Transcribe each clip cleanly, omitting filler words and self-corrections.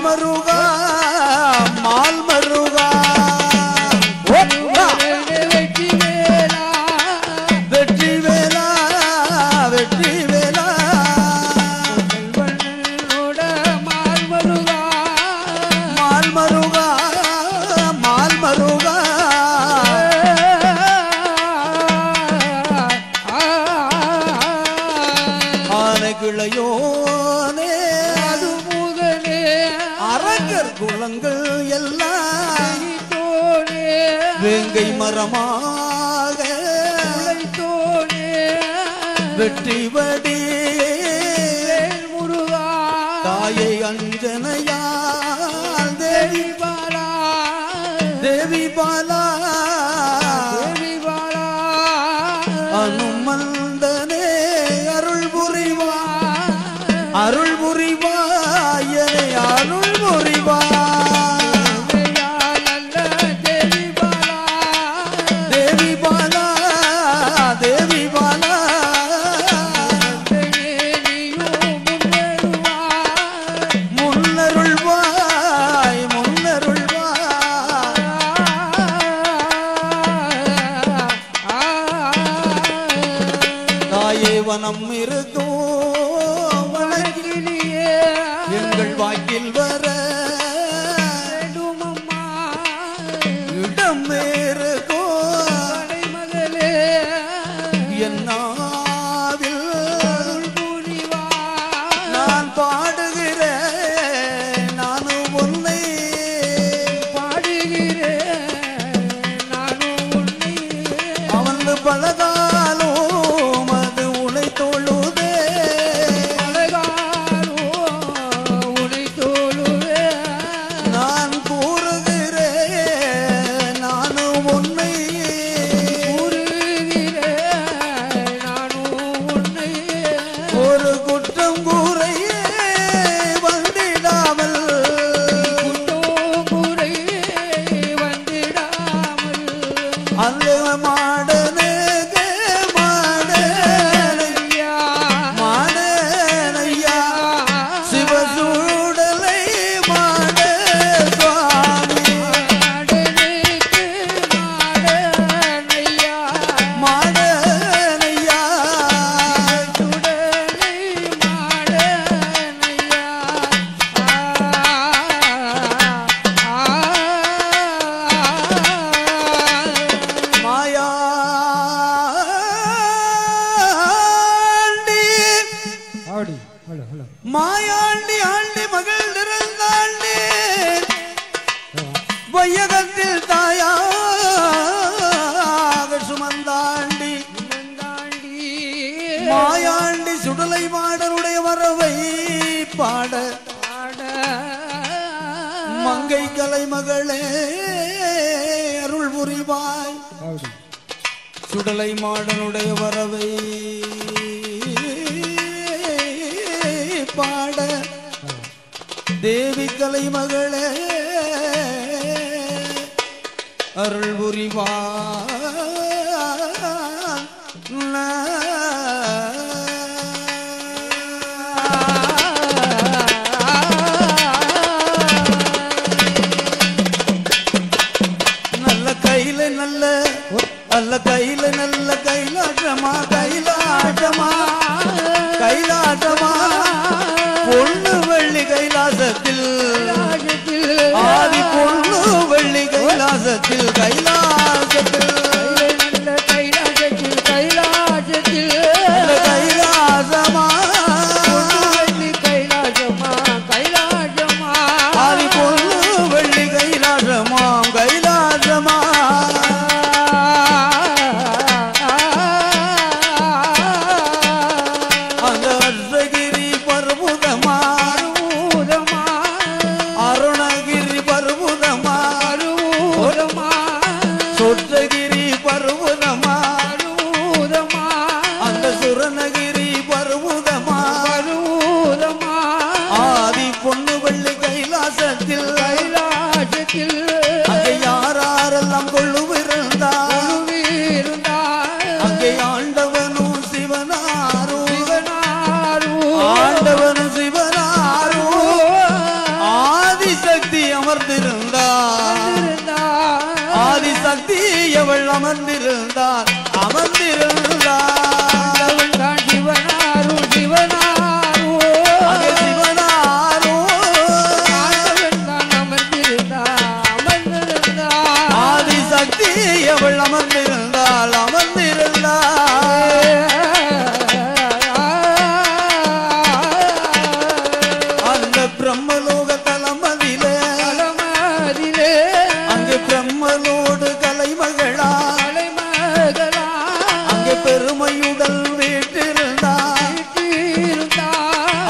மருகா மால் மருகா வெற்றி வேலா வெற்றி வேலா வெற்றி வேலா செல்வனோட மால் மருகா மால் மருகா மால் மருகா கிளையோனே அது முதலே அரங்கர் குலங்கள் எல்லாம் தோனே வேங்கை மரமாக தோனே வெற்றி வடி முருகா தாயை அஞ்சனையால் தேவி பாலா தேவி பாலா தேவி பாலா அனுமந்தனே அருள் புரிவா அருள் புரிவாயனை அருள் புரிவா தேவி பாலா தேவி பாலா முன்னருள்வாய் முன்னருள்வாய் தாயே வனம் இருக்கும் எங்கள் வாக்கில் வர இடம் இருக்கோ மகளே என்னாவில் புரிவா நான் பாடுகிறேன் நானும் உன்னை பாடுகிறேன் நானும் உன்னை அவன் பலகாலும் அது உனை தொழுதே உனை தோழுவே நான் கூறுகிறேன் நானும் உன்னை கூறுகிறேன் நானும் உன்னை ஒரு குற்றம் கூறையே வந்திடாமல் குறை வந்திடாமல் அல்ல மாடனே ஐயா மாடனையா சிவசூடலை மாட சுவாமி மாடனையா மாடனையா சுடலை மாடனையா மாயாண்டி ஆடி ஹலோ ஹலோ மாயாண்டி ஆண்டி மகள் திறந்தாண்டி வையகத்தில் தாயாக சுமந்தாண்டி மாயாண்டி சுடலை மாடனுடைய வரவை பாட மங்கை கலை மகளே அருள் புரிவாய் சுடலை மாடனுடைய வரவை பாட தேவி கலை மகளே அருள் நல்ல கையில நல்ல அல்ல கையில நல்ல கைலாட்டமா கைலாட்டமா கைலாட்டமா பொண்ணு வெள்ளி கைலாசத்தில் ஆதி பொண்ணு வெள்ளி கைலாசத்தில் கைலாசத்தில் கைலாசமா ஆதி பொண்ணு வெள்ளி கைலாசமா கைலாசமா அந்த அர்த்தகிரி பர்வதமா அருணகிரி பர்வதமா அமர்ந்திருந்தார் அமர்ந்திருந்தார் தான் சிவனாரும் சிவனாரோ அங்கே சிவனாரோ தான் அமர்ந்திருந்தார் ஆதிசக்தி அவள் அமர்ந்திருந்தாள் அமர்ந்திருந்தாள் அந்த பிரம்மலோக தலமதிலே அங்கே பிரம்மலோடு கலைமகளா அங்கே பெருமையுடல் வீட்டிருந்தார்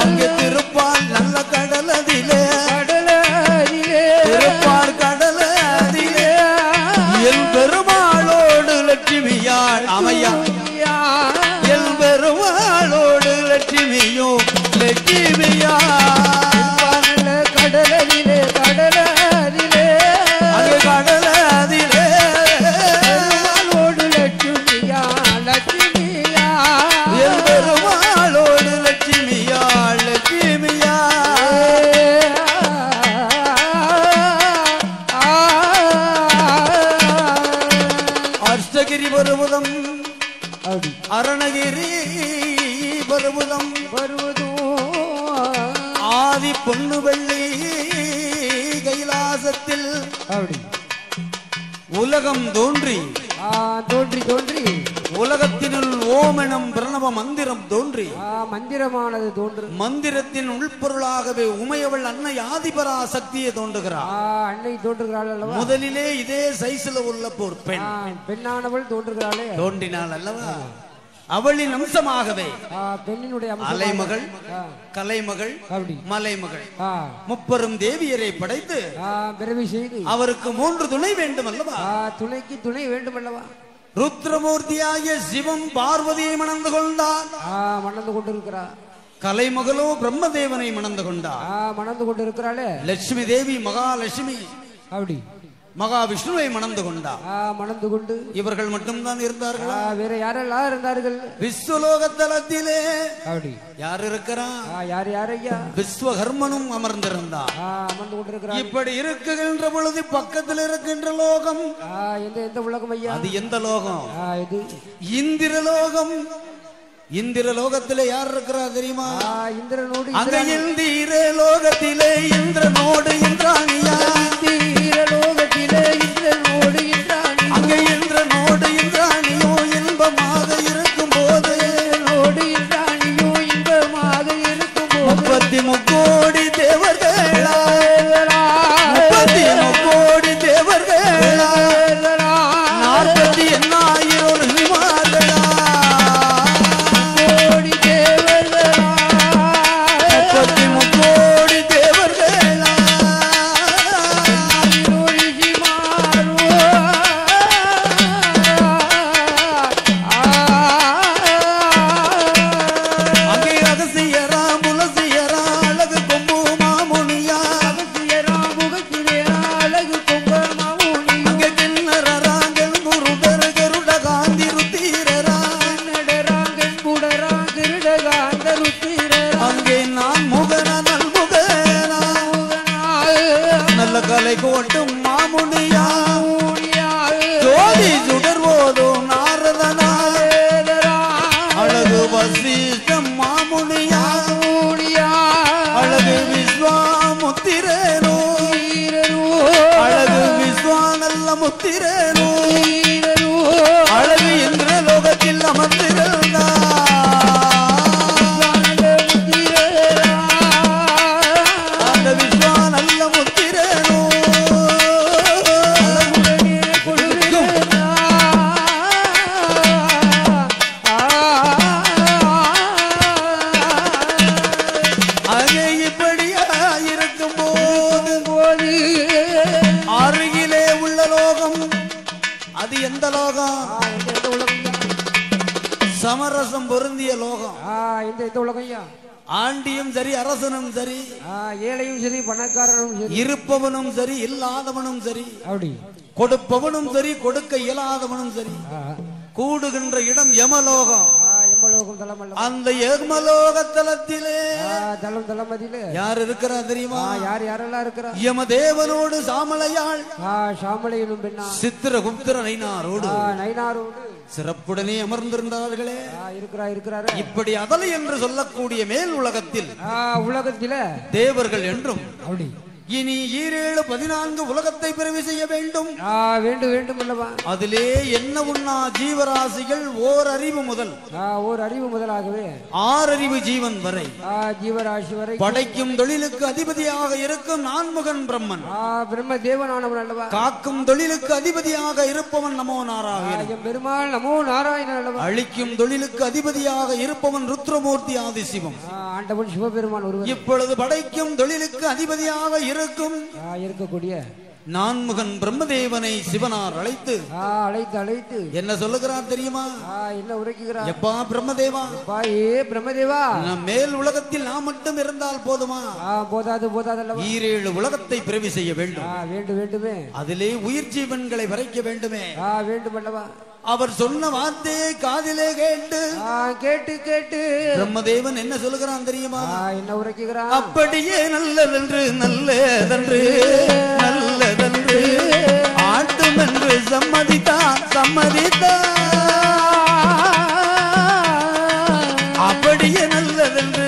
அங்கே திருப்பால் நல்ல கடலதிலே திருப்பால் கடலதிலே என் பெருமாளோடு லட்சுமியாள் அமையா என் பெருமாளோடு லட்சுமியோ லட்சுமியா கடலிலே அங்கே கடலதிலே ஓடு லட்சுமியா லட்சுமியா என் பெருமாளோடு லட்சுமியாள் லட்சுமியா அஷ்டகிரி பருவதம் அப்படி அருணகிரி பருவதம் வருவதோ ஆதி பொண்ணு வெள்ளி கைலாசத்தில் அப்படி உலகம் தோன்றி தோன்றி உலகத்தினுள் ஓமெனும் பிரணவ மந்திரம் தோன்றி மந்திரமானது தோன்று மந்திரத்தின் உள்பொருளாகவே உமையவள் அன்னை ஆதிபரா சக்தியை தோன்றுகிறார் அன்னை தோன்றுகிறாள் அல்லவா முதலிலே இதே சைஸ்ல உள்ள ஒரு பெண் பெண்ணானவள் தோன்றுகிறாளே தோன்றினாள் அல்லவா அவளின் அம்சமாகவே பெண்ணினுடைய அலைமகள் கலைமகள் அப்படி மலைமகள் முப்பெரும் தேவியரை படைத்து பிறவி செய்து அவருக்கு 3 துணை வேண்டும் அல்லவா துணைக்கு துணை வேண்டும் அல்லவா ருத்ரமூர்த்தியாகிய சிவம் பார்வதியை மணந்து கொண்டார் மணந்து கொண்டிருக்கிறார் கலைமகளோ பிரம்மதேவனை மணந்து கொண்டார் மணந்து கொண்டிருக்கிறாளே லட்சுமி தேவி மகாலட்சுமி அப்படி மகாவிஷ்ணுவை மணந்து கொண்டார் மணந்து கொண்டு இவர்கள் மட்டும்தான் இருந்தார்களா வேற யாரெல்லாம் இருந்தார்கள் விஸ்வலோகத்தலத்திலே அப்படி யார் இருக்கிறார் யார் ஐயா விஸ்வகர்மனும் அமர்ந்திருந்தார் அமர்ந்து கொண்டிருக்கிறார் இப்படி இருக்குகின்ற பொழுது பக்கத்தில் இருக்கின்ற லோகம் எந்த உலகம் ஐயா அது எந்த லோகம் இது இந்திரலோகம் இந்திரலோகத்திலே யார் இருக்கிறார் தெரியுமா இந்திரனோடு அங்க இந்திர லோகத்திலே இந்திரனோடு இந்திராணியா லோகத்திலே இந்திரனோடு இந்திராணி அங்க இந்திரனோடு இந்திராணியோ இன்பமாக இருக்கும் போது இந்திராணியோ இன்பமாக இருக்கும் போது 33 தேவர்களா 33 தேவர்களா 48,000 விமானங்களா 33 தேவர்களா அங்கே ரகசியரா முலசியரா அழகு கொம்பு மாமுனியா அங்கே கிண்ணறாங்கள் குருடர் கருட காந்தி ருத்தீரரா அங்கே நான் முகன நல்முகனா நல்ல கலை கோட்டும் மாமுனியா ஜோதி சுடர் போதும் நாரதனா அழகு வசிஷ்டம் மாமுனியா அழகு விஸ்வாமுத்திரேனோ அழகு விஸ்வா நல்ல முத்திரேனோ அழகு இந்திர லோகத்தில் அமர்ந்திருந்தார் அந்த விஸ்வா நல்ல முத்திரேனோ அங்கே இப்படியா இருக்கும் போது அருகிலே உள்ள லோகம் அது எந்த லோகம் சமரசம் பொருந்திய லோகம் இந்த உலகம் ஐயா ஆண்டியும் சரி அரசனும் சரி ஏழையும் சரி பணக்காரனும் சரி இருப்பவனும் சரி இல்லாதவனும் சரி அப்படி கொடுப்பவனும் சரி கொடுக்க இயலாதவனும் சரி கூடுகின்ற இடம் யமலோகம் எர்மலோகம் தலம் அல்லவா? அந்த எர்மலோக தலத்திலே தலம் தலமதியிலே யார் இருக்கிறா தெரியுமா? யார் யாரெல்லாம் இருக்கிறா? யமதேவனோடு சாமலையாள் சாமலையிலும் பெண்ணா சித்திரகுப்தர நைனாரோடு நைனாரோடு சிறப்புடனே அமர்ந்திருந்தார்களே இருக்கிறாரு. இப்படி அதலை என்று சொல்லக்கூடிய மேல் உலகத்தில் உலகத்தில தேவர்கள் என்றும் அப்படி இனி 7-14 உலகத்தை பிறவி செய்ய வேண்டும் வேண்டும் அல்லவா? அதிலே என்ன உண்ணா ஜீவராசிகள் ஓர் அறிவு முதலாகவே 6 அறிவு ஜீவன் வரை ஜீவராசி வரை படைக்கும் தொழிலுக்கு அதிபதியாக இருக்கும் நான்முகன் பிரம்மன் பிரம்ம தேவனானவன் அல்லவா? காக்கும் தொழிலுக்கு அதிபதியாக இருப்பவன் நமோ நாராயணன் பெருமாள் நமோ நாராயணன் அல்லவா? அழிக்கும் தொழிலுக்கு அதிபதியாக இருப்பவன் ருத்ரமூர்த்தி ஆதிசிவம் ஆண்டவன் சிவபெருமான் ஒருவர். இப்பொழுது படைக்கும் தொழிலுக்கு அதிபதியாக இருக்கக்கூடிய நான்முகன் பிரம்மதேவனை சிவனார் அழைத்து என்ன சொல்லுகிறார் தெரியுமா? என்ன உரைக்கிறார்? எப்பா பிரம்மதேவா, பிரம்மதேவா, மேல் உலகத்தில் நாம் மட்டும் இருந்தால் போதுமா? போதாது அல்லவா? 7 உலகத்தை பிறவி செய்ய வேண்டும். வேண்டுமே. அதிலே உயிர் ஜீவன்களை வரைக்க வேண்டுமே. வேண்டும் அல்லவா? அவர் சொன்ன வார்த்தையை காதிலே கேட்டு பிரம்மதேவன் என்ன சொல்லுகிறான் தெரியுமா? என்ன உரைக்கிறான்? அப்படியே நல்லதென்று ஆட்டும் என்று சம்மதித்தான். அப்படியே நல்லதென்று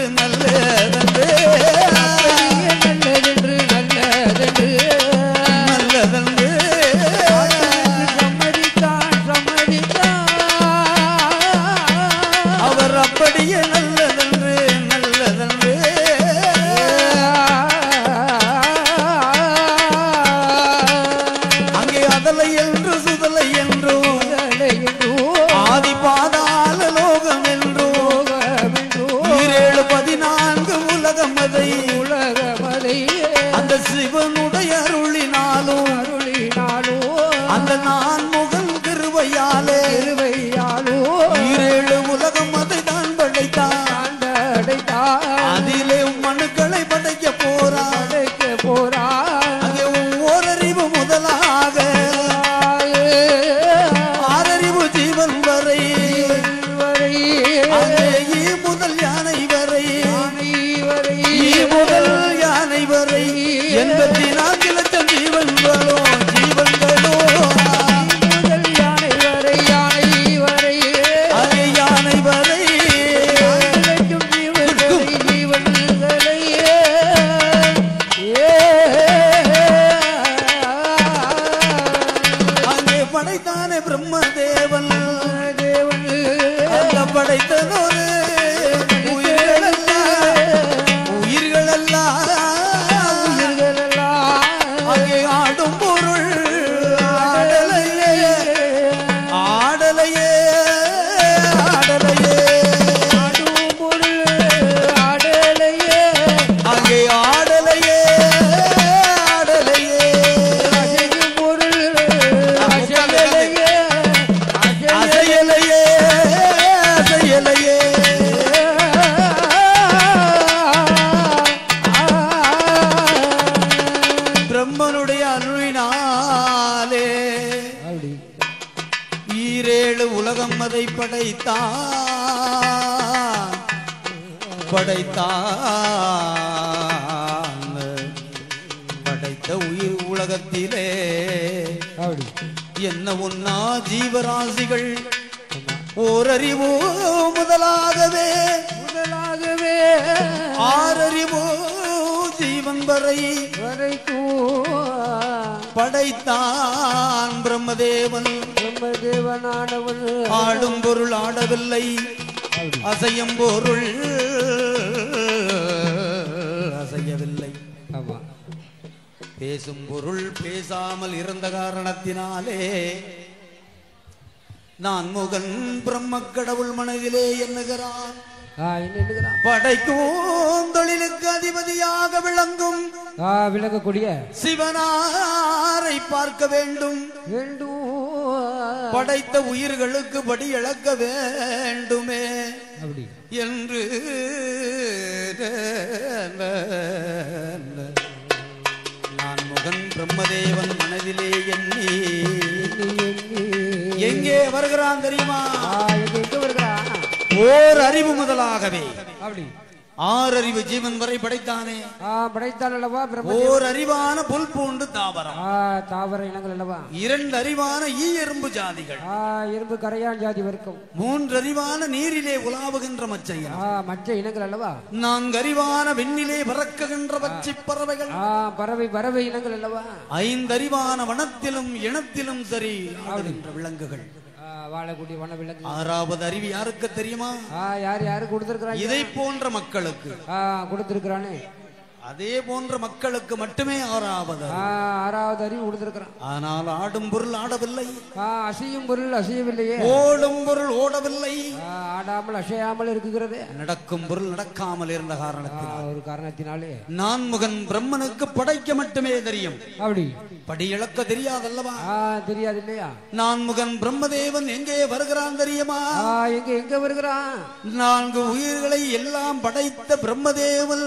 அவர் அப்படியே நல்லதென்று அங்கே அதலை என்று சுதலை என்றும் ஆதி பாதாள லோகம் என்றும் 7-14 உலகம் அதை அந்த சிவனுடைய அருளினாலும் அந்த நான்முகன் கிருபையாலே 7 உலகம் அதை தான் படைத்தான். அதிலே மனுக்களை படைக்க போறான். அங்கே ஓரறிவு முதலாக 6 அறிவு ஜீவன் வரை முதல் யானை வரை 84 லட்சம் ஜீவன்களோ யானை வரை அங்கே படைத்தானே பிரம்மதேவன் அந்த படைத்ததோடு உயிர்களெல்லாம் அங்கே ஆடும் பொருள் ஆடலையே அங்கே ஆடலையே அசையலையே பிரம்மனுடைய அருளினாலே 7 உலகம் அதை படைத்தான். படைத்த உயிர் உலகத்திலே என்ன ஒன்னா ஜீவராசிகள் ஓரறிவு முதலாகவே 6 அறிவு ஜீவன் வரை படைத்தான் பிரம்மதேவன். ஆடும் பொருள் ஆடவில்லை, அசையும் பொருள் அசையவில்லை, பேசும் பொருள் பேசாமல் இருந்த காரணத்தினாலே நான் முகன் பிரம்ம கடவுள் மனதிலே எண்ணுகிறான். படைக்கும் தொழிலுக்கு அதிபதியாக விளங்கக்கூடிய சிவனாரை பார்க்க வேண்டும். படைத்த உயிர்களுக்கு படி இழக்க வேண்டுமே என்று நான் முகன் பிரம்மதேவன் மனதிலே எண்ணி எங்கே வருகிறான் தெரியுமா? ஓர் அறிவு முதலாகவே அப்படி ஆறறிவு ஜீவன் வரை படைத்தானே. படைத்தான் அல்லவா ஓர் அறிவான புல் பூண்டு தாவரம், தாவர இனங்கள் அல்லவா. இரண்டு அறிவான ஈ எறும்பு ஜாதிகள், எறும்பு கரையான் ஜாதி வர்க்கம். மூன்று அறிவான நீரிலே உலாவுகின்ற மச்ச மற்ற இனங்கள் அல்லவா. நான்கு அறிவான விண்ணிலே பறக்குகின்ற பச்சை பறவைகள், பறவை இனங்கள் அல்லவா. ஐந்து அறிவான வனத்திலும் இனத்திலும் சரி விலங்குகள், வாழக்கூடிய வன விலங்கு. ஆறாவது அறிவு யாருக்கு தெரியுமா? யாரு கொடுத்திருக்கிறாங்க? இதை போன்ற மக்களுக்கு கொடுத்திருக்கிறானே. அதே போன்ற மக்களுக்கு மட்டுமே ஆறாவது அறிவு கொடுத்திருக்கிறான். ஆனால் ஆடும் பொருள் ஆடவில்லை, அசையும் பொருள் அசையவில்லையே, ஓடும் பொருள் ஓடவில்லை, ஆடாமல் அசையாமல் இருக்குகிறது. நடக்கும் பொருள் நடக்காமல் இருந்த காரணத்தினால், ஒரு காரணத்தினாலே நான்முகன் பிரம்மனுக்கு படைக்க மட்டுமே தெரியும். அப்படி படி இழக்க தெரியாதல்லவா? தெரியாது இல்லையா? நான்முகன் பிரம்மதேவன் எங்கே வருகிறான் தெரியுமா? எங்க வருகிறான்? நான்கு உயிர்களை எல்லாம் படைத்த பிரம்மதேவன்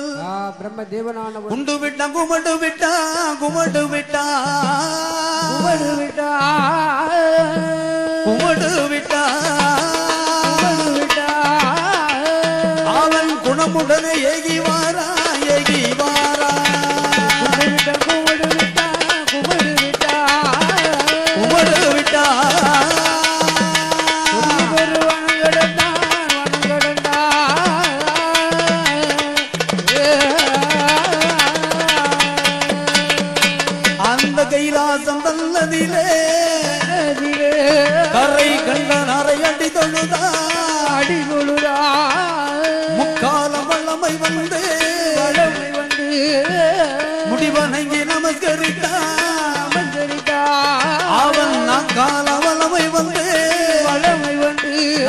உண்டு விட்டா குமடு விட்டா குமடு விட்டா குமடு விட்டா குமடு விட்டா விட்டா அவன் குணமுடனே ஏகி வாரா ஏகி வாரா. குமடு விட்டா குமடு விட்டா குமடு விட்டா கைலாசம் நல்லதிலே கரை கண்ட நரை அடி தொழுதா முக்கால வல்லமை வந்து முடிவணங்கி நமஸ்கரித்தா அவன் நக்கால வல்லமை வந்து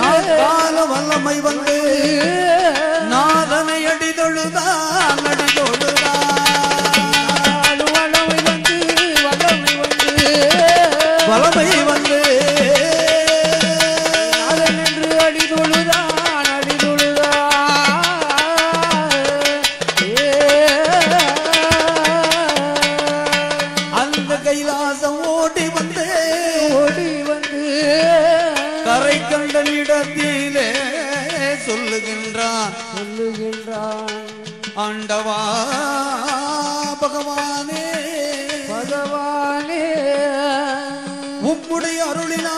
நாக்கால வல்லமை வந்து நாதனை அடி தொழுதா அடி தொழுதா வலமை வந்து அதனென்று அடிதொழுதான் அந்த கைலாசம் ஓடி வந்து கரை கண்ட இடத்திலே சொல்லுகின்றான் ஆண்டவா பகவானே உம்முடைய அருளினாலும்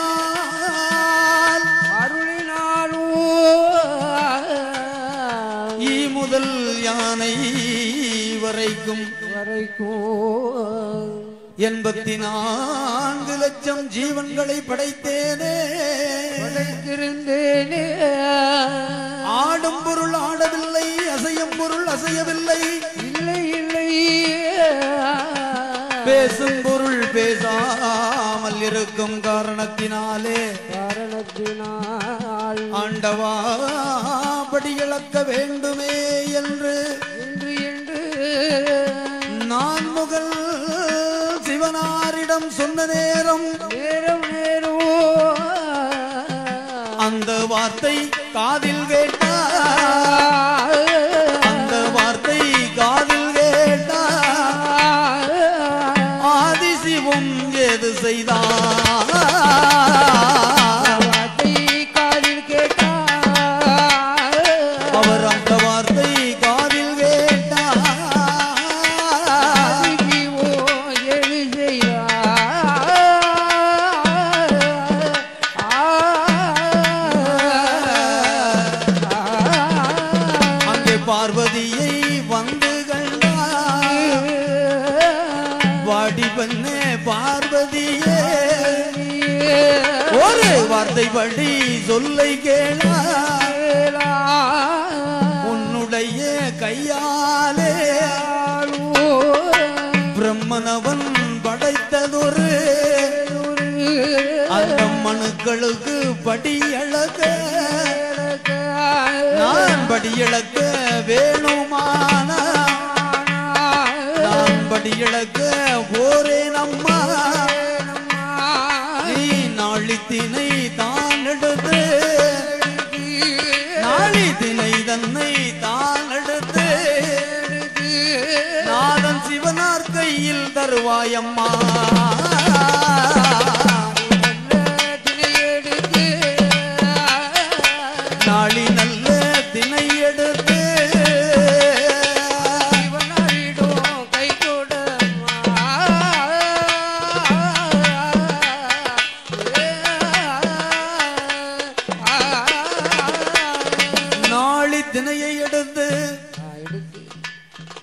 முதல் யானை வரைக்கும் 84 லட்சம் ஜீவன்களை படைத்தேனே. ஆடும் பொருள் ஆடவில்லை, அசையும் பொருள் அசையவில்லை, இல்லை பேசும் பொருள் பேசாமல் இருக்கும் காரணத்தினாலே ஆண்டவா படி இழக்க வேண்டுமே என்று நான் முகல் சிவனாரிடம் சொன்ன நேரம் அந்த வார்த்தை காதில் கேட்டா, அந்த வார்த்தை காதில் கேட்டா ஆதிசிவம் ஏது செய்தார். அவர் அந்த வார்த்தை காதில் கேட்டார். அங்கே பார்வதியை வந்து கண்டார். வாடி பண்ணே பார்வதியே, ஒரு வார்த்தை படி சொல்லை கேளா, உன்னுடைய கையாலே பிரம்மனவன் படைத்ததொரு அந்த மனுக்களுக்கு படியளக்க, நான் படியளக்க வேணுமான, நான் படியளக்க போரே நம்மா, நீ நாளித்தினை தான் எடுத்து, நாளித்தினை தன்னை தான் எடுத்து நாதன் சிவனார் கையில் தருவாயம்மா. நாளி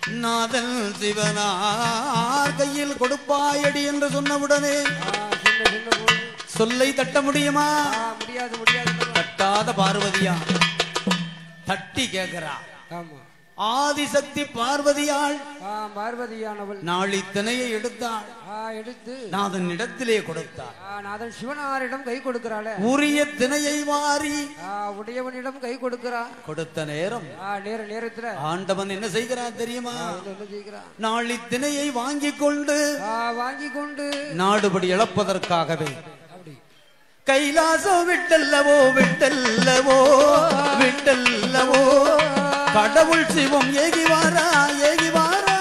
நாதன் சிவனார் கையில் கொடுப்பாயடி என்று சொன்னவுடனே சொல்லை தட்ட முடியுமா? முடியாது முடியாது. தட்டாத பார்வதியா தட்டி கேட்கிறா. ஆதிசக்தி பார்வதியாள் பார்வதியானவள் நாளி திணையை எடுத்தாள். எடுத்து நாதன் இடத்திலே கொடுத்தாள். நாதன் சிவனாரிடம் கை கொடுக்கிறாள். உரிய திணையை வாரி உடையவனிடம் கை கொடுக்கிறா. கொடுத்த நேரம் நேரத்துல ஆண்டவன் என்ன செய்கிறார் தெரியுமா? என்ன செய்கிறான்? நாளி திணையை வாங்கி கொண்டு நாடுபடி இழப்பதற்காகவே கைலாசம் விட்டல்லவோ விட்டல்லவோ விட்டல்லவோ கடவுள் சிவம் ஏகிவாரா ஏகிவாரா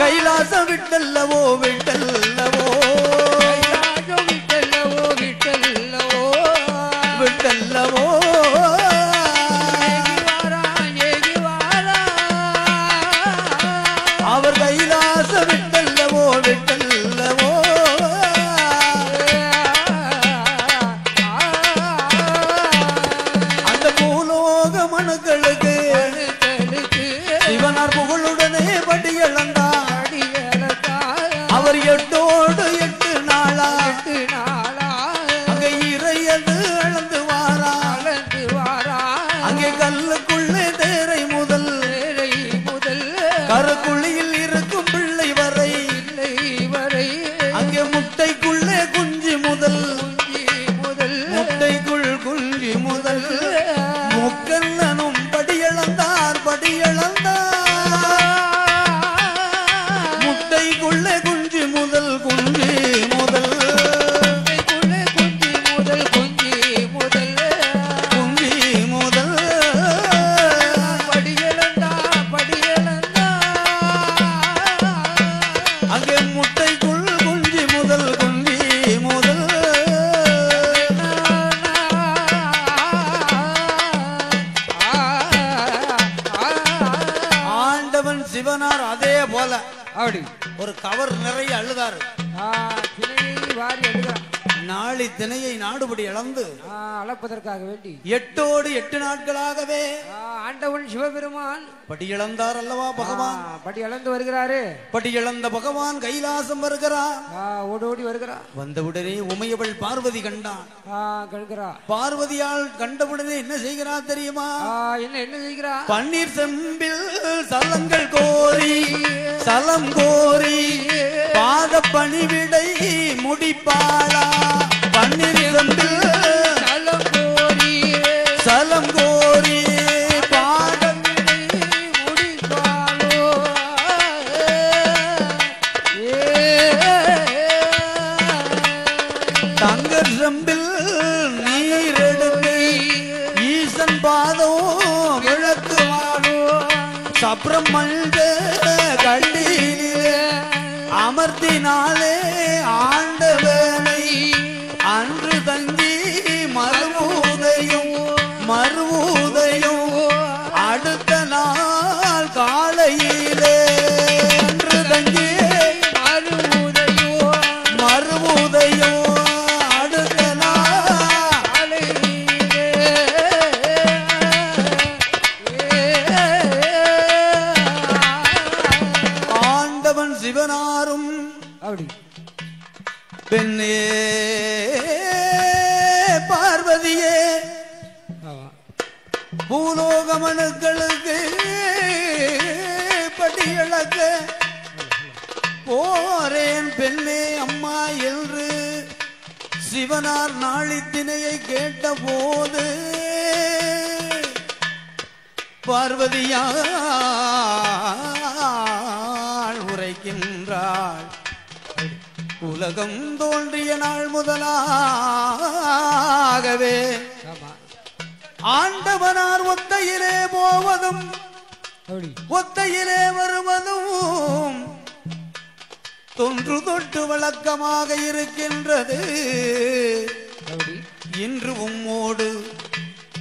கைலாசம் விட்டல்லவோ விட்டல்லவோ விட்டல்லவோ விட்டல்லவோ விட்டல்லவோ அவர் கைலாச விட்டல்லவோ விட்டல்லவோ அந்த பூலோக மனுக்களுக்கு சிவனார் புகழுடனே படியளந்தார். அவர் 8 நாளா அங்கே இறையது அளந்து வாரா. அங்கே கல்லுக்குள்ளே தேரை முதல் கருக்குழியில் இருக்கும் பிள்ளை வரை அங்கே முட்டைக்குள்ளே குஞ்சு முதல் முட்டைக்குள் குஞ்சு முதல் முக்கண்ணனும் படியளந்தார் முட்டைக்குள்ளே குஞ்சு முதல் குஞ்சு முதல் அங்கே முட்டைக்குள் குஞ்சு முதல் குஞ்சி முதல் ஆண்டவன் சிவனார் அதே போல அப்படி ஒரு கவர் நிறைய அழுதாரு. வாரி அழுகிறான். நாளி திணையை நாடுபடி இழந்து அளப்பதற்காக வேண்டி 8 நாட்களாகவே ஆண்டவன் சிவபெருமான் படியிழந்தார் அல்லவா பகவான். படி இழந்து வருகிறாரு. படியிழந்த பகவான் கைலாசம் வருகிறார். ஓடோடி வருகிறார். வந்தவுடனே உமையவள் பார்வதி கண்டான். பார்வதியால் கண்டவுடனே என்ன செய்கிறார் தெரியுமா? என்ன செய்கிறார்? பன்னீர் செம்பில் சலங்கள் கோரி சலம் கோரி பாத பணிவிடை முடிப்பாளா. பன்னீர் செம்பில் சலம் கோரி பாதம் முடிப்பாளோ. தங்கர் செம்பில் நீரெடுத்து ஈசன் பாதோ விளக்குவாளோ. சப்ரம் மல்க கண்டிலே அமர்த்தினாலே ஆண்டவனை அன்று தங்கி மறுவுதையும் அடுத்த நாள் காலையிலே அன்று தங்கி மறுவுதையும் அடுத்த நாள் ஆண்டவன் சிவனாரும் அப்படி பெண்ணே பார்வதியே பூலோகமனுக்களுக்கு படியளக்க போரேன் பெண்ணே அம்மா என்று சிவனார் நாளித்தினையை கேட்ட போது பார்வதியால் உரைக்கின்றாள். உலகம் தோன்றிய நாள் முதலாகவே ஆண்டவனார் ஒத்தையிலே போவதும் ஒத்தையிலே வருவதும் தொன்று தொட்டு வழக்கமாக இருக்கின்றது. இன்று உம்மோடு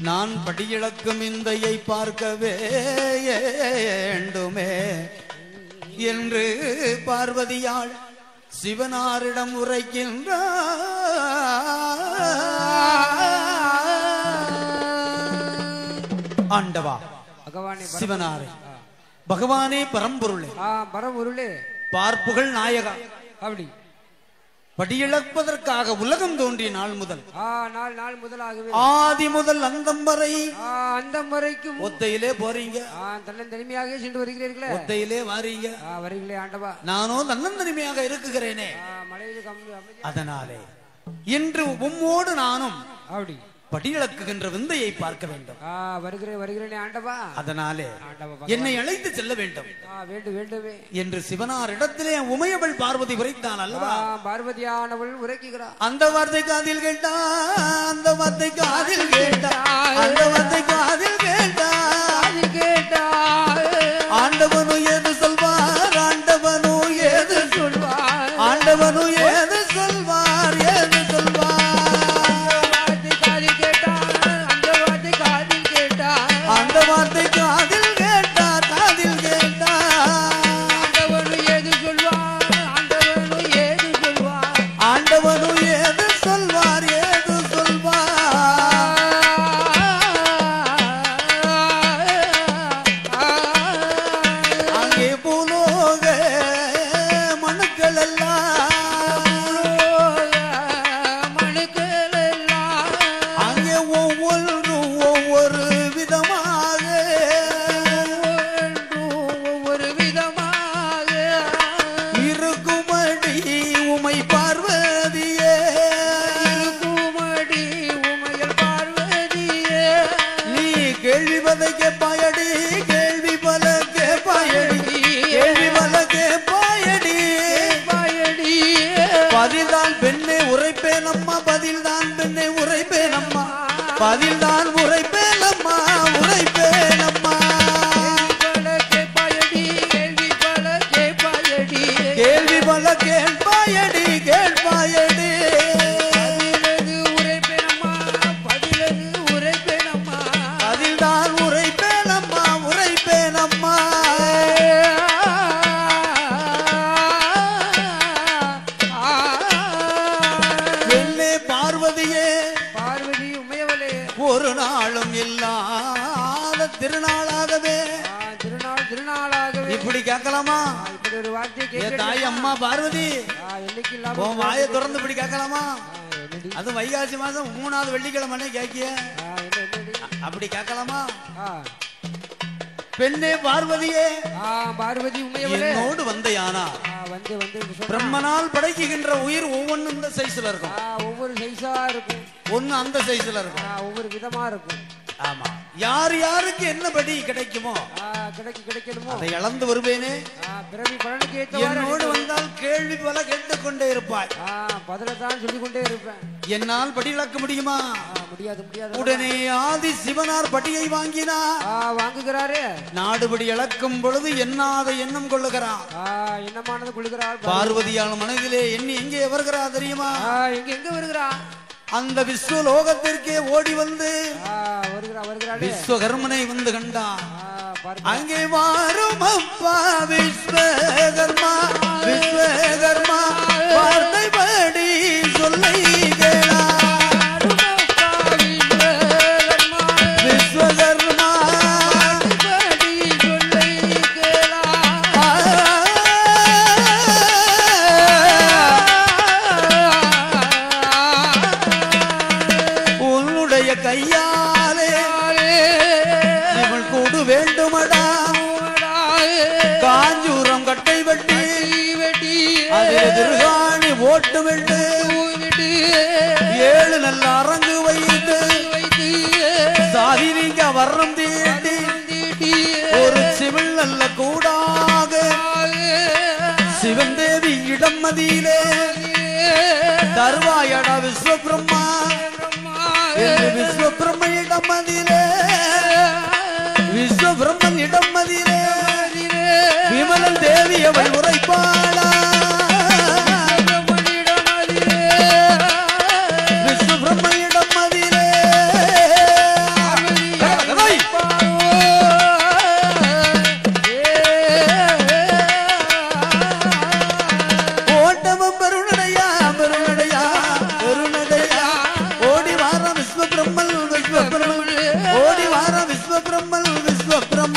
நான் படியிழக்கும் இந்தையை பார்க்க வேண்டுமே என்று பார்வதியாள் சிவனாரிடம் உரைக்கின்றார். ஆண்டவா பகவானே சிவனாரே பகவானே பரம்பொருளே பரம்பொருளே பார்ப்புகள் நாயகா அப்படி படியிழப்பதற்காக உலகம் தோன்றிய நாள் முதல் நாள் முதலாகவே ஆதி முதல் அந்தம் வரை அந்தம் வரைக்கும் ஒத்தையிலே போறீங்க தன்னந்தனிமையாக சென்று வருகிறீர்களே ஒத்தையிலே வாரீங்க வருகிறே ஆண்டவா நானோ தன்னந்தனிமையாக இருக்குகிறேனே அதனாலே இன்று உம்மோடு நானும் அப்படி படியிழக்குகின்ற விந்தையை பார்க்க வேண்டும் வருகிறேன் ஆண்டவா அதனாலே என்னை அழைத்து செல்ல வேண்டும் வேண்டுமே என்று சிவனார் இடத்திலே உமையவள் பார்வதி உரைத்தான் அல்லவா பார்வதியானவள் உரைக்கிறார் அந்த வார்த்தை காதில் கேட்டா அந்த வார்த்தை காதில் கேட்டா அந்த வார்த்தை காதில் கேட்டா ஆண்டவனு ஏது சொல்வார் ஆண்டவனு ஏது சொல்வார் ஆண்டவனு ஏது சொல்வார் ஏது சொல்வார் அந்த வார்த்தை காதில் கேட்டார் காதில் கேட்டார் ஆண்டவனு ஏது சொல்வார் ஆண்டவனு ஏது சொல்வார் ஆண்டவனு ஏது சொல்வார் ஏது சொல்வார் அங்கே பூலோக மனுக்கள் எல்லாம் அங்கே ஒவ்வொன்றும் ஒவ்வொரு இருக்குமடி உமை பார்வதியே உமையல் பார்வதியே நீ கேள்வி பல கேட்பாயடி கேள்வி பல கேட்பாயடி கேள்வி பல கேட்பாயடி பதில்தான் பெண்ணே உரைப்பேன் அம்மா பதில்தான் பெண்ணே உரைப்பேன் அம்மா பதில்தான் உரைப்பேன் அம்மா உரைப்பேன் அம்மா கேள்வி பல கேட்பாயடி கேட்பாயடி பதில்தான் உரைப்பேன் அம்மா உரைப்பேன் அம்மா என்னே பார்வதியே பார்வதி உமையவளே ஒரு நாளும் இல்லாத திருநாளாகவே திருநாளாகவே இப்படி கேட்கலாமா ஒரு வார்த்தை தாய் அம்மா பார்வதி உன் வாயை திறந்து இப்படி கேட்கலாமா அது வைகாசி மாசம் 3வது வெள்ளிக்கிழமை கேட்கிய அப்படி கேட்கலாமா பெண்ணே பார்வதியே பார்வதி உமையவளே என்னோடு வந்தையானா பிரம்மனால் படைக்குகின்ற உயிர் ஒவ்வொன்றும் இந்த சைஸ்ல இருக்கும் ஒவ்வொரு சைஸா இருக்கும் ஒண்ணு அந்த சைஸ்ல இருக்கும் ஒவ்வொரு விதமா இருக்கும் ஆமா யார் யாருக்கு என்னபடி கிடைக்குமோ கிடைக்கணுமோ அதை இழந்து வருவேனே பிறவி பலனுக்கு ஏற்றவாறு என்னோடு வந்தால் கேள்வி பல கேட்டுக்கொண்டே இருப்பாய் பதிலத்தான் சொல்லிக் கொண்டே இருப்பேன் என்னால் படி இழக்க முடியுமா முடியாது உடனே ஆதி சிவனார் படியை வாங்குகிறாரே நாடுபடி இழக்கும் பொழுது எண்ணாத எண்ணம் கொள்ளுகிறார் எண்ணமானது கொள்ளுகிறார் பார்வதியால் மனதிலே எண்ணி எங்கே வருகிறார் தெரியுமா எங்க வருகிறார் அந்த விஸ்வலோகத்திற்கே ஓடி வந்து விஸ்வகர்மனை வந்து கண்டான் அங்கே வாரும் அப்பா விஸ்வகர்மா விஸ்வகர்மா வார்த்தை படி சொல்லை கேளா விஸ்வகர்மா கையாலே இவள் கூடு வேண்டுமடா காஞ்சூரம் கட்டை வெட்டி திருகாணி ஓட்டு விட்டு 7 நல்ல அரங்கு வைத்து சாதிரிங்க வர்றம் தீட்டி ஒரு சிவில் நல்ல கூடாக சிவன் தேவி இடம் மதியிலே தருவாயடா விஸ்வபிரம்மா விஸ்வபிரம்ம இடம் மதியிலே விஸ்வபிரம்மன் இடம் மதியிலே விமலன் தேவி அவள் உரைப்பாளா விஸ்வபிரம்ம இடம் மதியிலே ஓட்டமும் பெருநடையா பெருநடையா பெருநடையா ஓடி வாரம் விஸ்வபிரம்மல் விஸ்வபிரம்மல் ஓடி வாரம் விஸ்வபிரம்மல் விஸ்வபிரம்மல்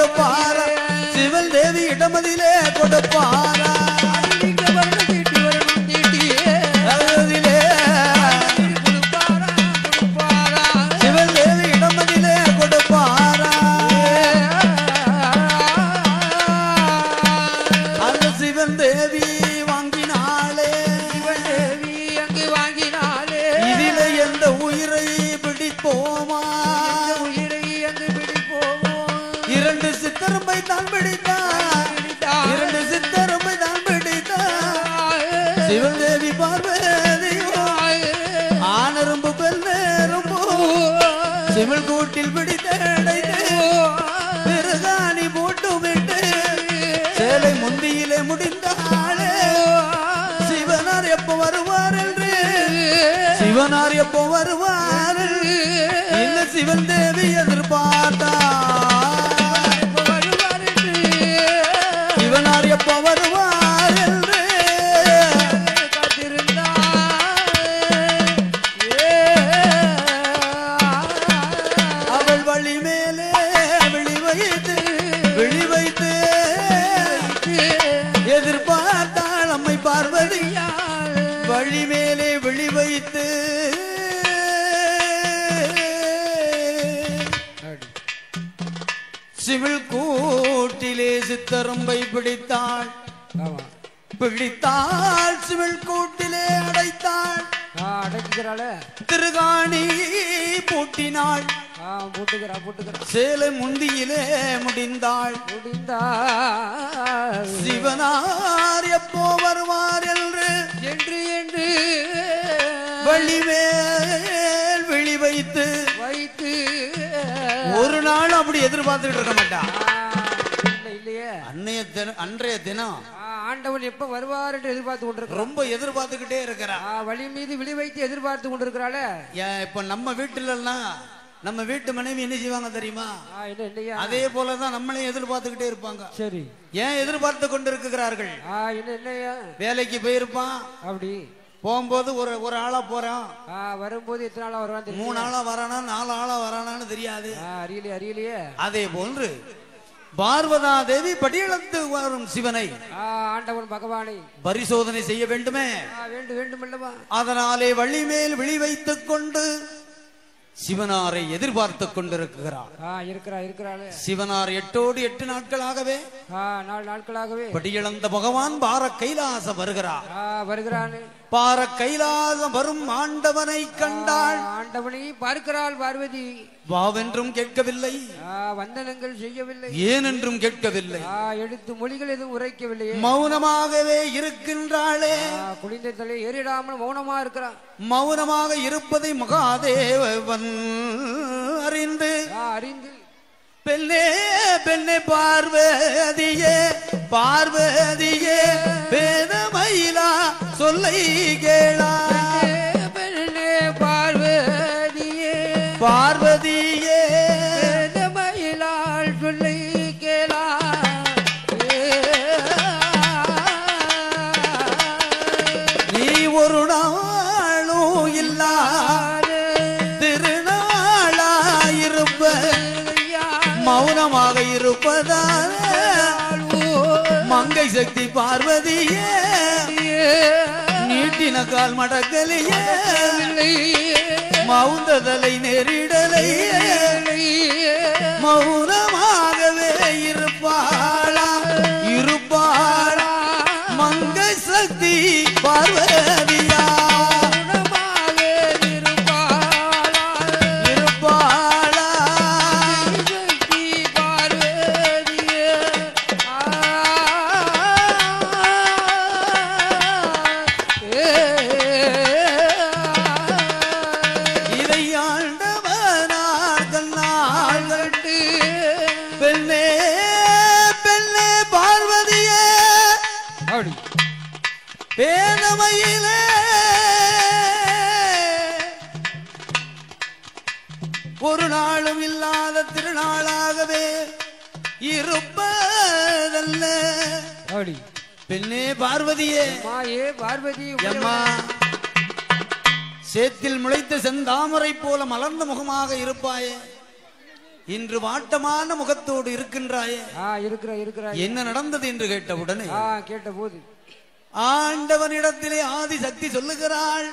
கொடுப்பாரா சிவன் தேவி இடமதிலே கொடுப்பாரா சிவன் தேவி இடமதிலே கொடுப்பாரா அந்த சிவன் தேவி வாங்கினாலே இதிலே எந்த உயிரை பிடிப்போமா இரண்டு சித்தரும்பை தான் பிடித்தார் இரண்டு சித்தரும்பை தான் பிடித்தார் சிவன் தேவி பார்வதியோ ஆனரும்பு பெண்ணரும்பு சிவன் கூட்டில் பிடித்தடைத்து பிறகாணி போட்டு விட்டு சேலை முந்தியிலே முடிந்தாளே சிவனார் எப்போ வருவார் என்று சிவனார் எப்போ வருவார் இந்த சிவன் தேவி எதிர்பார்த்தார் சிவனார் எப்போ வருவார் என்று அவள் வழி மேலே விழி வைத்து எதிர்பார்த்தாள் அம்மை பார்வதி வழி மேலே விழி வைத்து சிவில் கூட்டிலே சித்தரும்பை பிடித்தாள் சிவில் கூட்டிலே அடைத்தாள் திருகாணி பூட்டினாள் சேலை முந்தியிலே முடிந்தாள் சிவனார் எப்போ வருவார் என்று வழிமேல் விழி வைத்து ஒரு நாள் அப்படி எதிர்பார்த்துட்டு இருக்க மாட்டான் அன்றைய தினம் ஆண்டவன் எப்ப வருவார் என்று எதிர்பார்த்து கொண்டிருக்க ரொம்ப எதிர்பார்த்துக்கிட்டே இருக்கிறா வழி மீது விழி வைத்து எதிர்பார்த்து கொண்டிருக்கிறாள் இப்ப நம்ம வீட்டுல எல்லாம் நம்ம வீட்டு மனைவி என்ன செய்வாங்க தெரியுமா அதே போலதான் நம்மளையும் எதிர்பார்த்துக்கிட்டே இருப்பாங்க சரி ஏன் எதிர்பார்த்து கொண்டு இருக்கிறார்கள் வேலைக்கு போயிருப்பான் அப்படி போகும்போது ஒரு ஆளா போறான் வரும்போது எத்தனை ஆளா வருவான் 3 ஆளா வரானா 4 ஆளா வரானான்னு தெரியாது அறியலையே அதே போன்று பார்வதா தேவி படியளந்து வரும் சிவனை ஆண்டவன் பகவானை பரிசோதனை செய்ய வேண்டுமே வேண்டுமல்லவா அதனாலே வழி மேல் விழி வைத்துக் கொண்டு சிவனாரை எதிர்பார்த்து கொண்டிருக்கிறார் சிவனார் 8 நாட்களாகவே 4 நாட்களாகவே படியிழந்த பகவான் பார கைலாசம் வருகிறான் பார கைலாசம் வரும் ஆண்டவனை கண்டாள் ஆண்டவனை பார்க்கிறாள் பார்வதி வாவென்றும் கேட்கவில்லை வந்தனங்கள் செய்யவில்லை ஏனென்றும் கேட்கவில்லை எடுத்து மொழிகள் எதுவும் உரைக்கவில்லை மௌனமாகவே இருக்கின்றாளே குளிந்த தலை ஏறிடாமல் மௌனமா இருக்கிறான் மௌனமாக இருப்பதை மகாதேவன் அறிந்து பெண்ணே பார்வதியே வேதமயிலா சொல்லை கேளா பெண்ணே பார்வதியே வேதமயிலால் சொல்லை கேளா நீ ஒரு நாளும் இல்லாத திருநாளாயிருப்ப மௌனமாக இருப்பதால் மங்கை சக்தி பார்வதியே நீட்டின கால் மடக்கலையே மௌந்ததலை நேரிடலையே மௌனமாகவே இருப்பாளா மங்கை சக்தி பார்வதியா பேனமையிலே ஒரு நாளும் இல்லாத திருநாளாகவே இருப்பதல்ல பெண்ணே பார்வதியே அம்மா சேத்தில் முளைத்த செந்தாமரை போல மலர்ந்த முகமாக இருப்பாயே இன்று வாட்டமான முகத்தோடு இருக்கின்றாயே. இருக்கிற என்ன நடந்தது என்று கேட்டவுடனே கேட்ட போது ஆண்டவனிடத்திலே ஆதி சக்தி சொல்லுகிறாள்.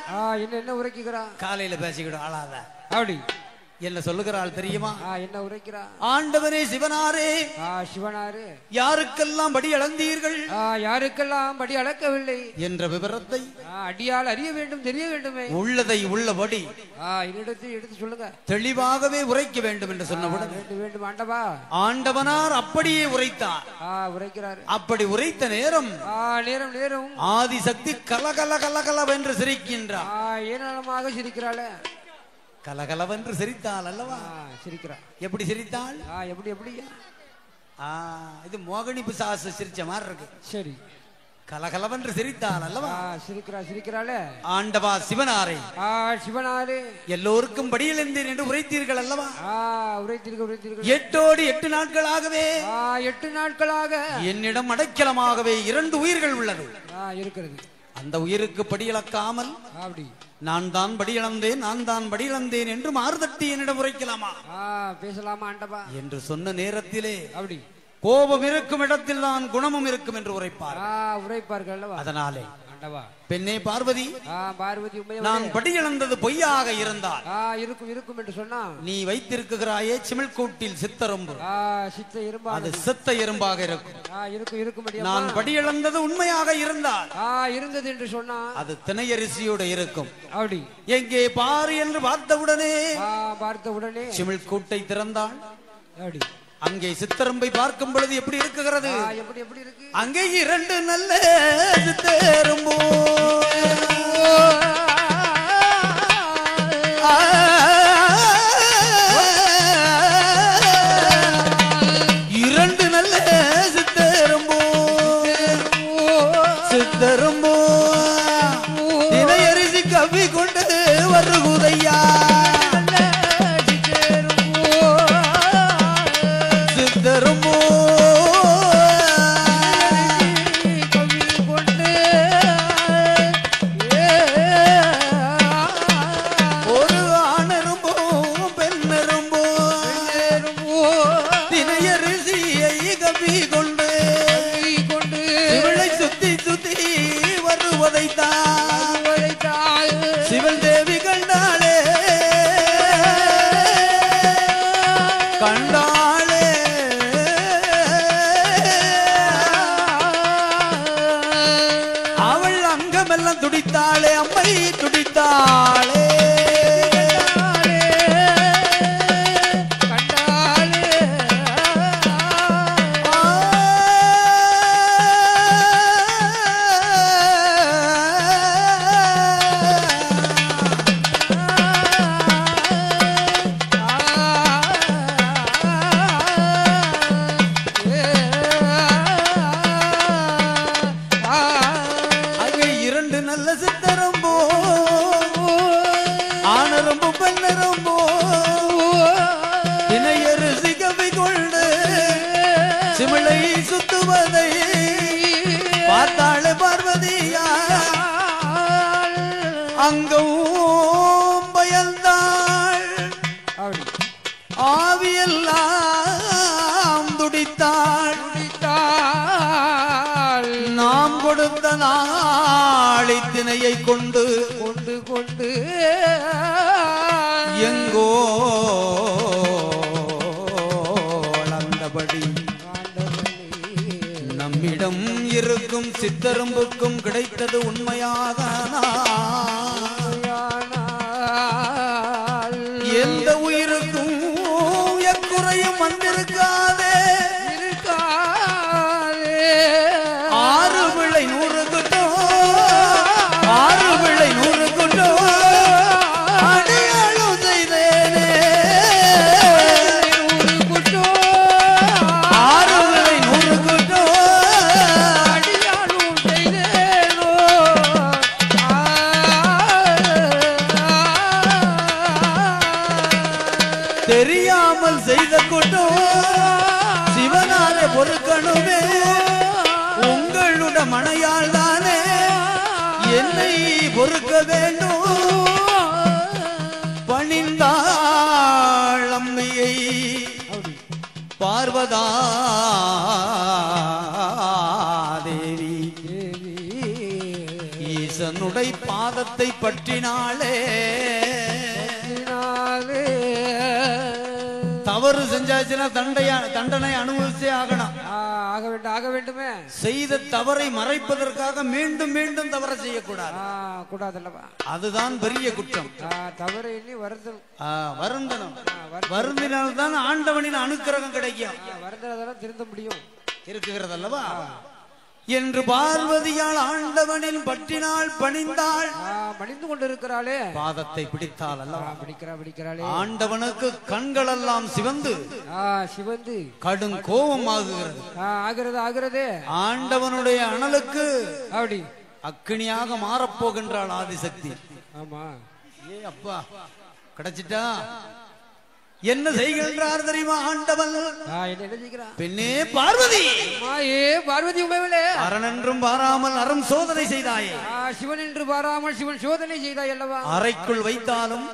என்ன உரைக்கிறான்? காலையில பேசிக்கிடும் ஆளாத அப்படி என்ன சொல்லுகிறாள் தெரியுமா? என்ன உரைக்கிறா? ஆண்டவனே சிவனாரே, சிவனாரே, யாருக்கெல்லாம் படி அளந்தீர்கள், யாருக்கெல்லாம் படி அளக்கவில்லை என்ற விவரத்தை அடியால் அறிய வேண்டும், தெரிய வேண்டுமே. உள்ளதை உள்ளபடி என்னிடத்தில் எடுத்து சொல்லுங்க, தெளிவாகவே உரைக்க வேண்டும் என்று சொன்னவுடன் வேண்டும் ஆண்டவா. ஆண்டவனார் அப்படியே உரைத்தார். உரைக்கிறார். அப்படி உரைத்த நேரம் நேரம் நேரம் ஆதிசக்தி கலகல கலகலவென்று சிரிக்கின்றார். ஏராளமாக சிரிக்கிறாள். கலகலவென்று சிரித்தாள் அல்லவா? சிரிக்கிறாள். எப்படி சிரித்தாள்? எப்படி இது மோகினி பிசாசு சிரிச்ச மாதிரி இருக்கு. சரி, கலகலவென்று சிரித்தாள் அல்லவா? சிரிக்கிறாளே. ஆண்டவா சிவனாரே, சிவனாரே, எல்லோருக்கும் படியிழந்தேன் என்று உரைத்தீர்கள் அல்லவா? உரைத்தீர்கள். 8 நாட்களாகவே 8 நாட்களாக என்னிடம் அடைக்கலமாகவே 2 உயிர்கள் உள்ளது இருக்கிறது. அந்த உயிருக்கு படியிழக்காமல் அப்படி நான் தான் படியிழந்தேன் என்று மாறுதட்டி என்னிடம் உரைக்கலாமா, பேசலாமா ஆண்டவா என்று சொன்ன நேரத்திலே அப்படி கோபம் இருக்கும் இடத்தில் தான் குணமும் இருக்கும் என்று உரைப்பார்கள். அதனாலே பெண்ணே பார்வதி, பார்வதி, நான் படியிழந்தது பொய்யாக இருந்தால் இருக்கும் என்று சொன்னா நீ வைத்திருக்கிறாயே சிமிழ்கூட்டில் சித்தரும்பு, அது சித்த எறும்பாக இருக்கும். நான் படியிழந்தது உண்மையாக இருந்தால் இருந்தது என்று சொன்னா அது திணையரிசியோடு இருக்கும். அப்படி எங்கே பாரு என்று பார்த்தவுடனே சிமிழ்கூட்டை திறந்தாள். அப்படி அங்கே சித்தரம்பை பார்க்கும் பொழுது எப்படி இருக்குகிறது? அங்கே 2 நல்ல சித்தரம்போ, 2 நல்ல சித்தரம்போ, சித்தரம்போ தினையரிசி கவி கொண்டு வருகுதையா. துடித்தாளே, அம்மை துடித்தாளே, கண்டாளே. நல்ல சித்தரம்போ, ஆனரம்போ, பெண்ணரம்போ தினையரிசி கவி கொண்டு சிமிழை சுத்துவதை பார்த்தாளே பார்வதியா. அங்கும் பயந்தாள், ஆவியெல்லாம் துடித்தாள். நாம் கொடுத்த நாளை தினையை கொண்டு எங்கோ அளந்தபடி நம்மிடம் இருக்கும் சித்தரும்புக்கும் கிடைத்தது உண்மையாக. எந்த உயிருக்கும் எக்குறையும் வந்திருக்காதே. 6 பிள்ளை 100 குட்டம், 6 பிள்ளை 100 குட்டம் அடையாளம் செய்தேனே. 6 பிள்ளை 100 குட்டம் அடையாளம் செய்தேனோ. தெரியாமல் செய்த குட்டம் சிவனாலே பொறுக்கணுமே. உங்களுடைய மனையால் தானே என்னை பொறுக்க வேண்டும். பணிந்தாள் அம்மையை பார்வதா தேவி ஈசனுடைய பாதத்தை பற்றினாலே தவறு செஞ்சாச்சுன்னா தண்டனை அனுபவிச்சே ஆகணும். ஆக வேண்டுமே. செய்த தவறை மறைப்பதற்காக மீண்டும் மீண்டும் தவறை செய்யக்கூடாது. கூடாதல்லவா? அதுதான் பெரிய குற்றம். தவறை வருந்தனம். வருந்தினால்தான் ஆண்டவனின் அனுக்கிரகம் கிடைக்கும். வருந்தனதான் திருந்த முடியும் இருக்குகிறது அல்லவா? என்று பார்வதியால் ஆண்டவனின் பற்றினால் பணிந்தாள். பணிந்து கொண்டிருக்கிறாளே, பாதத்தை பிடித்தாள் அல்லவா? பிடிக்கிறாளே. ஆண்டவனுக்கு கண்கள் எல்லாம் சிவந்து கடும் கோபம் ஆகிறது. ஆண்டவனுடைய அனலுக்கு அப்படி அக்கினியாக மாறப்போகின்றாள் ஆதிசக்தி. ஆமா. ஏ அப்பா கிடைச்சிட்டா என்ன செய்கின்றார் தெரியுமா ஆண்டவன்? பெண்ணே பார்வதி, பார்வதி உமையிலே அரண் என்றும் பாராமல் அறம் சோதனை செய்தாயே. சிவன் என்று பாராமல் சிவன் சோதனை செய்தாய் அல்லவா? அறைக்குள் வைத்தாலும்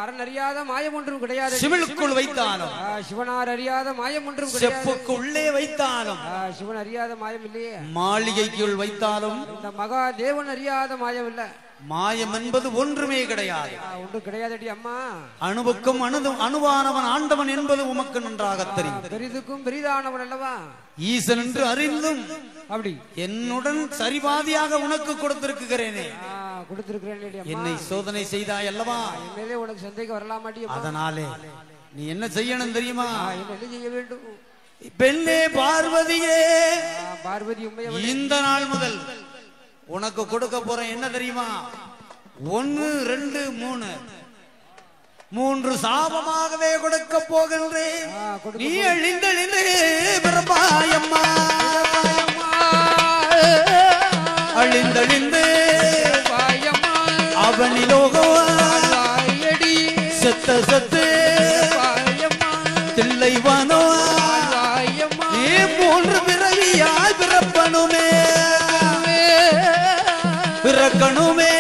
அரண் அறியாத மாயம் ஒன்றும் கிடையாது. சிவனுக்குள் வைத்தாலும் சிவனார் அறியாத மாயம் ஒன்றும் கிடையாது. செப்புக்கு உள்ளே வைத்தாலும் சிவன் அறியாத மாயம் இல்லையே. மாளிகைக்குள் வைத்தாலும் இந்த மகா தேவன் அறியாத மாயம் இல்ல. மாயம் என்பது ஒன்றுமே கிடையாது. ஒன்று கிடையாதடி அம்மா. அணுவுக்கும் அணுவானவன் ஆண்டவன் என்பது உமக்கு நன்றாக தெரியும். பெரிதுக்கும் பெரிதானவன் அல்லவா? ஈசன் என்று அறிந்தும் அப்படி என்னுடன் சரிபாதியாக உனக்கு கொடுத்திருக்கிறேனே. என்னை சோதனை செய்தாய் அல்லவா? என்னையிலே உனக்கு சந்தேகம் வரலாமாட்டி? அதனாலே நீ என்ன செய்யணும் தெரியுமா? என்ன செய்ய வேண்டும்? பெண்ணே பார்வதியே, பார்வதி உண்மையை இந்த நாள் முதல் உனக்கு கொடுக்க போறேன் என்ன தெரியுமா? 1 2 3 சாபமாகவே கொடுக்க போகின்றேன். நீ அழிந்தழிந்து பிறப்பாயம்மா, அழிந்தழிந்து அவனிலோகடி செத்து தில்லைவானோ 3 பிறவியாய் பிறப்பனுமே பிறக்கணுமே.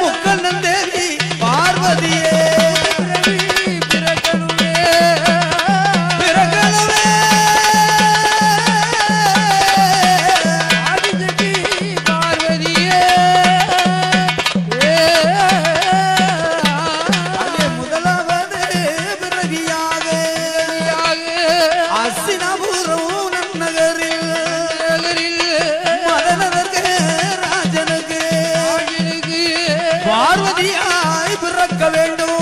முக்கண்ணன் தேவி பார்வதியே பிறக்கணுமே பிறக்கணுமே. ஆதிசக்தி பார்வதியே அதே முதலாவது பிறவியாக அசினபுரம் நன்னகரில் பார்வதியாய் பிறக்க வேண்டும்.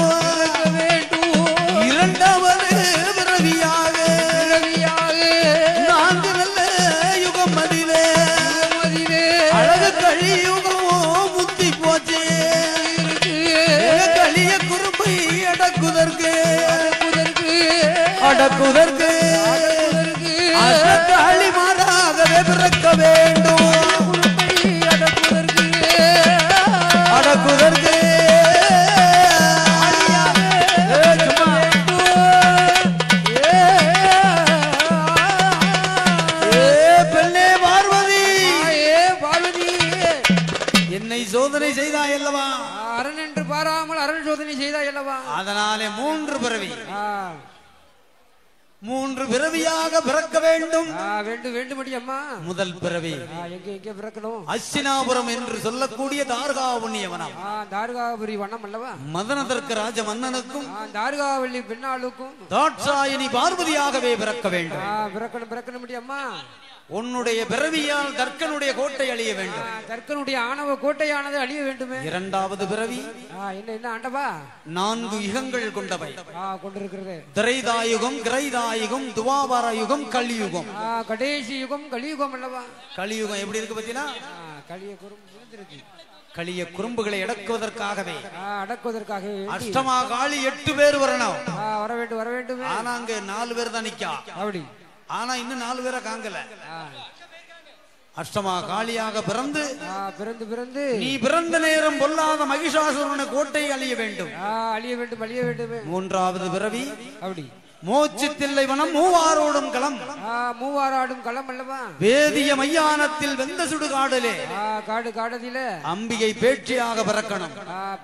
இரண்டாவது பிறவியாக 4 நல்ல யுகம் மதிலே அழகு கலியுகம் முத்தி போச்சு. கலிய குறும்பை அடக்குதற்கு அஷ்டகாளி மாறாகவே பிறக்க வேண்டும். அடக்குதற்கு பெண்ணே பார்வதி, என்னை சோதனை செய்தாய் அல்லவா? அரண் என்று பாராமல் அரண் சோதனை செய்தாய் அல்லவா? அதனாலே 3 பிறவி 3 பிறவியாக பிறக்க வேண்டும். வேண்டுமடி அம்மா. முதல் பிறவி எங்க பிறக்கணும்? அஸ்தினாபுரம் என்று சொல்லக்கூடிய தார்காவணி வனம். தார்காபுரி வனம் அல்லவா? மதனதற்கு ராஜ மன்னனுக்கும் தார்காவல்லி பெண்ணாளுக்கும் தாட்சாயினி பார்வதியாகவே பிறக்க வேண்டும். பிறக்கணும் அம்மா. உன்னுடைய பிறவியால் தர்க்கனுடைய கோட்டை அழிய வேண்டும். தர்க்கனுடைய ஆணவ கோட்டையானது அழிய வேண்டுமே. இரண்டாவது பிறவி என்ன ஆண்டவா? 4 யுகங்கள் கொண்டவை கொண்டிருக்கிறது. திரைதாயுகம், கிரைதாயுகம், துவாபர யுகம், கலியுகம். கடைசி யுகம் கலியுகம் அல்லவா? கலியுகம் எப்படி இருக்கு பத்தினா? களிய குறும்புகளை அடக்குவதற்காகவே அஷ்டமா காளி 8 பேர் வரணும். வர வேண்டும். ஆனா அங்க 4 பேர் தான் நிக்கா. அப்படி ஆனா இன்னும் 4 பேரை காங்கல. அஷ்டமா காளியாக பிறந்து நீ பிறந்த நேரம் பொல்லாத மகிஷாசுரனை கோட்டை அழிய வேண்டும். அழிய வேண்டும். மூன்றாவது பிறவி அப்படி மோட்சி தில்லை வனம் மூவாரோடும் களம். மூவாராடும் களம் அல்லவா? வேதிய மையானத்தில் வெந்த சுடுகாடிலே காடு காடதில அம்பிகை பேற்றியாக பிறக்கணும்.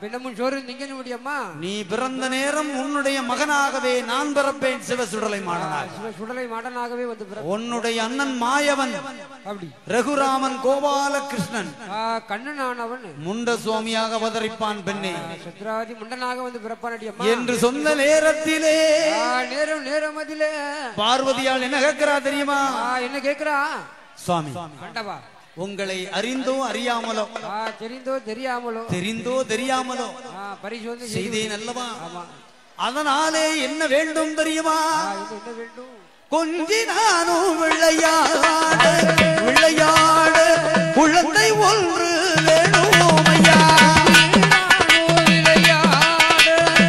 பின்னமும் சோறு திங்க முடியுமா? நீ பிறந்த நேரம் உன்னுடைய மகனாகவே நான் பிறப்பேன். சிவ சுடலை மாடனாக. சிவ சுடலை மாடனாகவே வந்து உன்னுடைய அண்ணன் மாயவன் அப்படி ரகுராமன் கோபாலகிருஷ்ணன் கண்ணனானவன் முண்ட சுவாமியாக அவதரிப்பான். பெண்ணே சத்ராவதி முண்டனாக வந்து பிறப்பான் என்று சொன்ன நேரத்திலே நேரம் அதிலே பார்வதியால் என்ன கேட்கிறா தெரியுமா? என்ன கேட்கிறா? சுவாமி கண்டவா, உங்களை அறிந்தோ அறியாமலோ, தெரிந்தோ தெரியாமலோ பரிசோதனை செய்தேன் அல்லவா? அதனாலே என்ன வேண்டும் தெரியுமா? என்ன வேண்டும்? கொஞ்சி நானும் விளையாடு குழந்தை ஒன்று வேணும் ஐயா.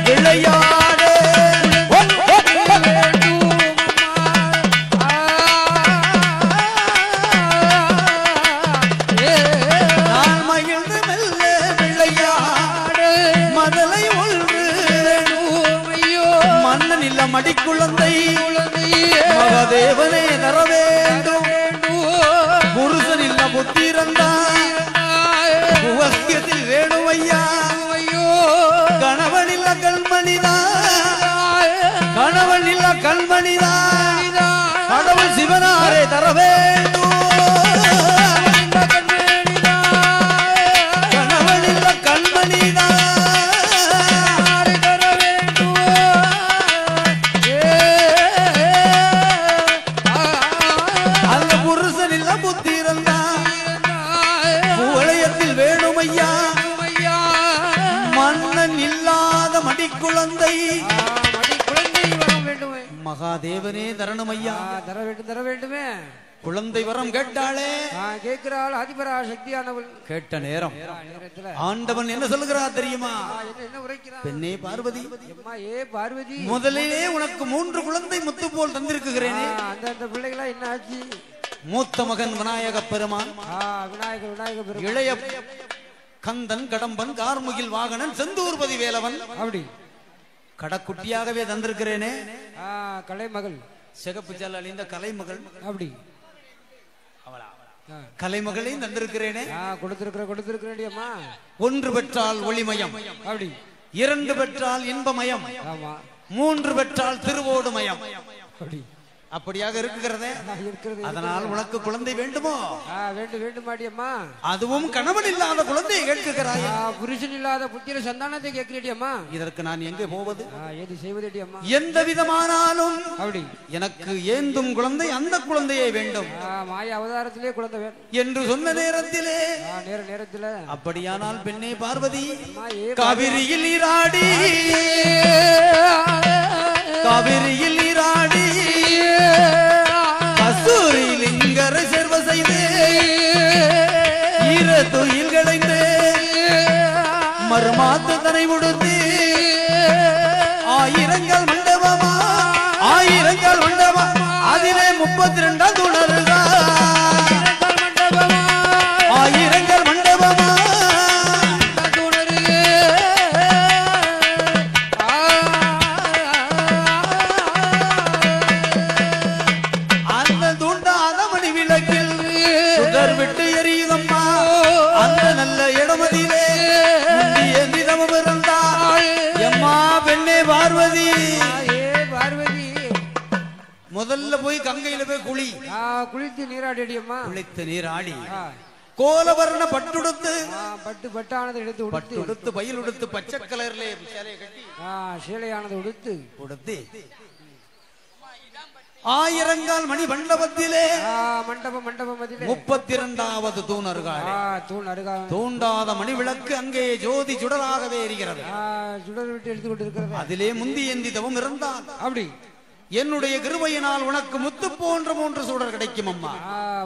விளையாடு நான் மகிழ்ந்து மெல்ல விளையாடு மதலை ஒன்று மன்னன் இல்ல மடிக்குழந்தை மகாதேவனே தர வேண்டும். புருஷன் இல்ல புத்திரந்தான் உவக்கியத்தில் வேணும் ஐயா. கணவன் இல்ல கண்மணிதான் கடவுள் சிவனாரே தர வேண்டும். கணவன் இல்ல கண்மணிதான் அந்த புருஷன் இல்ல புத்திரந்தான் உலகத்தில் வேணும் ஐயா. மன்னன் இல்லாத மடிக்குழந்தை மகாதேவனே தரணும் ஐயா. தர வேண்டுமே. குழந்தை வரம் கேட்டாளே, கேட்கிறாள் ஆதிபரா சக்தியானவள். கேட்ட நேரம் ஆண்டவன் என்ன சொல்லுகிறார் தெரியுமா? என்ன உரைக்கிறார்? பெண்ணே பார்வதி, பார்வதி, முதலிலே உனக்கு 3 குழந்தை முத்து போல் தந்திருக்கிறேனே. அந்த பிள்ளைகளா என்ன ஆச்சு? மூத்த மகன் விநாயக பெருமான், இளைய கந்தன், கடம்பன், கார்முகில் வாகனன், செந்தூர்பதி வேலவன், அப்படி கடக்குட்டியாகவே தந்திருக்கிறேனே. கலைமகள், சிகப்பு ஜல் அழிந்த கலைமகள், அப்படி கலைமகளையும் தந்திருக்கிறேனே. கொடுத்திருக்கிறேன். 1 பெற்றால் ஒளிமயம், அப்படி 2 பெற்றால் இன்பமயம், 3 பெற்றால் திருவோடுமயம், அப்படி அப்படியாக இருக்கிறதே. அதனால் உனக்கு குழந்தை வேண்டுமோ? வேண்டுமாடியம்மா. அதுவும் கணவன் இல்லாத குழந்தையை கேட்கிறாய். புருஷன் இல்லாத புத்திர சந்தானத்தை கேட்கிறேடியம்மா. இதற்கு நான் எங்கே போவது? ஏது செய்வதேடியம்மா? எந்த விதமானாலும் அப்படி எனக்கு ஏந்தும் குழந்தை அந்த குழந்தையை வேண்டும். மாய அவதாரத்திலே குழந்தை வேண்டும் என்று சொன்ன நேரத்திலே நேரத்தில் அப்படியானால் பெண்ணே பார்வதி, காவிரியில் நீராடி கஸ்தூரி லிங்கரை சேர்வ செய்து ஈர துயில் களைந்து மறுமாத்து தனை உடுத்து ஆயிரங்கள் மண்டபமா அதிலே 32 துணர்கள் ஆயிரங்கள் மண்டபமா விட்டு எரியுதம்மா. அந்த நல்ல இடமதிலே நிதமும் இருந்தாள் எம்மா பெண்ணே பார்வதி. முதல்ல போய் கங்கையில போய் குளித்து நீராடியம்மா. குளித்து நீராடி கோலவர்ண பட்டுடுத்து பட்டானது எடுத்து பட்டுடுத்து பயில் உடுத்து பச்சை கலர்ல சேலையை கட்டி சேலையானது உடுத்து ஆயிரங்கால் மணி மண்டபத்திலே மண்டபம் 32வது தூண் தூண்டாத மணி விளக்கு அங்கே ஜோதி சுடராகவே எரிகிறது. சுடர் விட்டு எடுத்து கொண்டிருக்கிறது. அதிலே முந்தி ஏந்தி தவம் இருந்தால் அப்படி என்னுடைய கிருபையினால் உனக்கு முத்து போன்ற 3 சூடர் கிடைக்கும் அம்மா.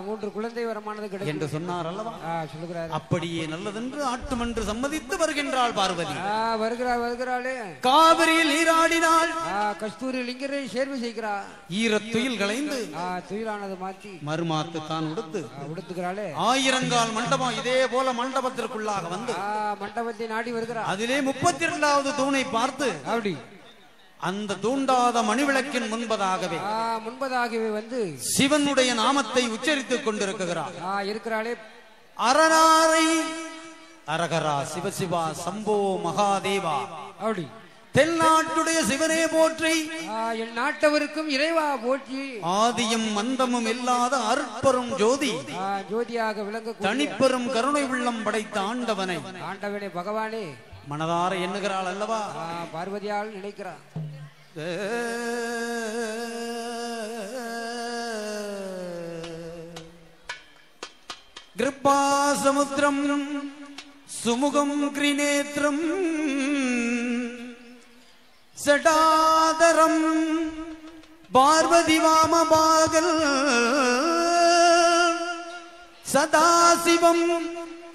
3 குழந்தை வரமானது கிடைக்கும் என்று சொன்னார் அல்லவா? சொல்லுகிறார். அப்படியே நல்லதென்று ஆட்டுமன்று சம்மதித்து வருகின்றாள் பார்வதி. வருகிறாளே. காவிரியில் நீராடினாள். கஸ்தூரி லிங்கரை சேர்வு செய்கிறார். ஈரத்துயில் களைந்து துயிலானது மாற்றி மறுமாத்து தான் உடுத்துகிறாளே. ஆயிரங்கால் மண்டபம் இதே போல மண்டபத்திற்குள்ளாக வந்து மண்டபத்தை நாடி வருகிறார். அதிலே 32வது தூணை பார்த்து அப்படி அந்த தூண்டாத மணிவிளக்கின் முன்பதாகவே வந்து சிவனுடைய நாமத்தை உச்சரித்துக் கொண்டிருக்கிறார். இருக்கிறாளே அரணாரை அரகரா சிவசிவா சம்போ மகாதேவா. அப்படி தென்னாட்டுடைய சிவனே போற்றி, என் நாட்டவருக்கும் இறைவா போற்றி. ஆதியும் மந்தமும் இல்லாத அருட்பெரும் ஜோதி ஜோதியாக விளங்க தனிப்பெரும் கருணை உள்ளம் படைத்த ஆண்டவனை பகவானே மனதார எண்ணுகிறாள் அல்லவா? பார்வதியால் நினைக்கிறார். கிருபா சமுத்திரம் சுமுகம் கிரிநேத்திரம் சடாதரம் பார்வதி வாமபாகல் சதாசிவம்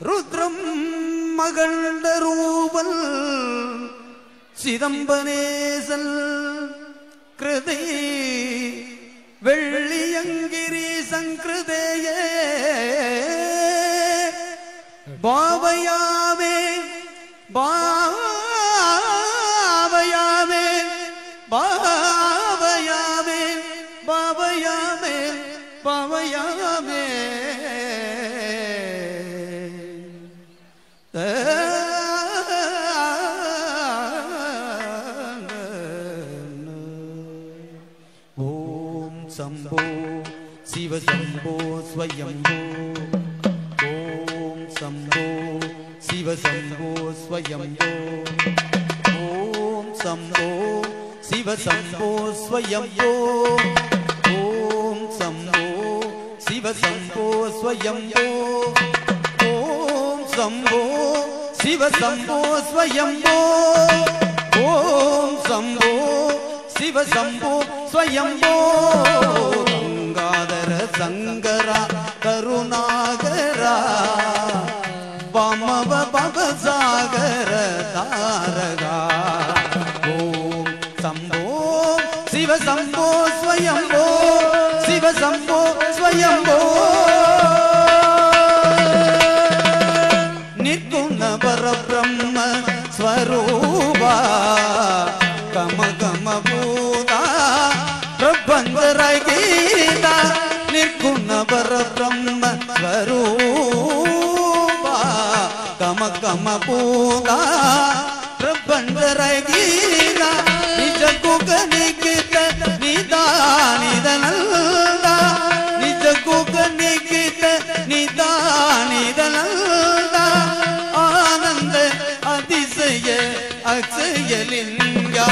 ருத்ரம் மகண்ட ரூபல் சிதம்பனேசல் கிருதே வெள்ளியங்கிரி சங்கிருதேயே பாவயாமே பாவயாமே பாவயாமே பாவயாமே பாவயாமே ஓம் சம்போ சிவ சம்போ ஸ்வயம்போ. ஓம் சம்போ சிவ சம்போ ஸ்வயம்போ. ஓம் சம்போ சிவ சம்போ ஸ்வயம்போ. ஓம் சம்போ சிவ சம்போ ஸ்வயம்போ. ஓம் சம்போ சிவ சம்போ ஸ்வயம்போ. ஓம் சம்போ சிவ சம்போ ஸ்வயம்போ. கங்காதர சங்கரா கருணாகரா வாமவ பவசாகர தாரகா. ஓம் சம்போ சிவ சம்போ ஸ்வயம்போ. சிவ சம்போ ஸ்வயம்போ. நிர்குண பரபிரம்ம ஸ்வரூபா கம கம பூதா பிரபஞ்சர கீதா. நிர்குண பரபிரம்ம ஸ்வரூபா கம கம பூதா பிரபஞ்சர கீதா. நிஜ குக நிகித நிதானிதனல்தா. நிஜ குக நிகித நிதானிதனல்தா. ஆனந்த அதிசய அக்ஷயலிங்கா.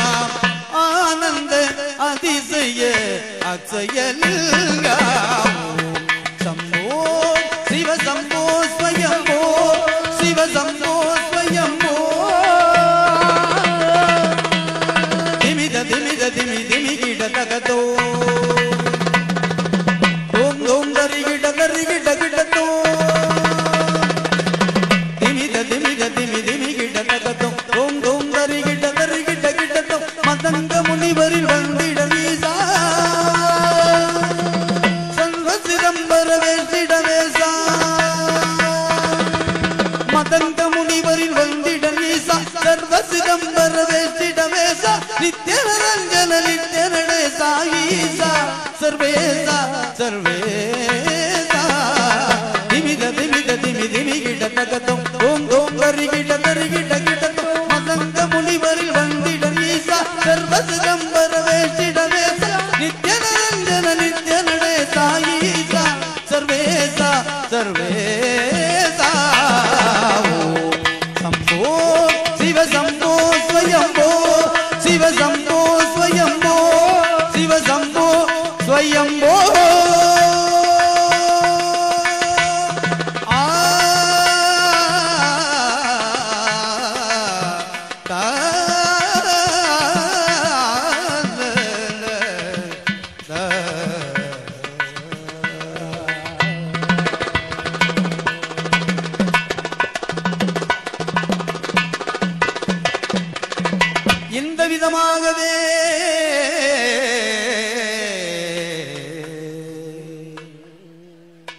ஆனந்த அதிசய அக்ஷயலிங்கா. சம்போ சிவ சம்போ ஸ்வயம்போ. சிவ சம்போ ஸ்வயம்போ. திமித திமித திமி திமி கிட தகதோ. ஓம் ஓம் தரி கிட தரி கிட கிடதோ. திமித திமித திமி திமி கிட தகதோ. ஓம் ஓம் தரி கிட தரி கிட கிடதோ. மதங்க முனிவரில் வந்திட வீசா. சர்வ சிதம்பர வேசிட வேசா. மதங்க முனிவரில் வந்திட வீசா. சர்வ சிதம்பர வேசிட வேசா. நித்ய நிரஞ்சன நித்ய நடேசா ஈசா சர்வேசா சர்வேசா. திமித திமித திமி திமி கிட தகதோ. ஓம் ஓம் தரி கிட தரி கிட கிடதோ. மதங்க முனிவரில் வந்திட ஈசா. சர்வ சிதம்பர வேசிட வேசா. நித்ய நிரஞ்சன நித்ய நடேசா ஈசா சர்வேசா சர்வேசா. ஓம் சம்போ சிவ சம்போ ஸ்வயம்போ. சிவ சம்போ ஸ்வயம்போ. சிவ சம்போ ஸ்வயம்போ. இந்த விதமாகவே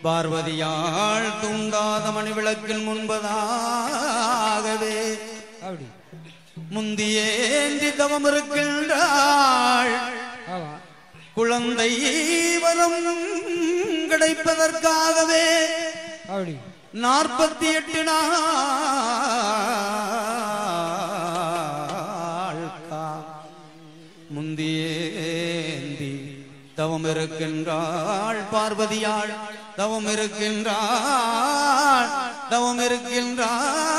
பார்வதியாள் தூங்காத மணிவிளக்கில் முன்பதாகவே அப்படி முந்தியேந்தி தவம் இருக்கின்றாள் குழந்தை வரம் கிடைப்பதற்காகவே 48 நாள் முந்தியேந்தி தவம் இருக்கின்றாள் பார்வதியாள் தவம் இருக்கின்றாள் தவம் இருக்கின்றாள்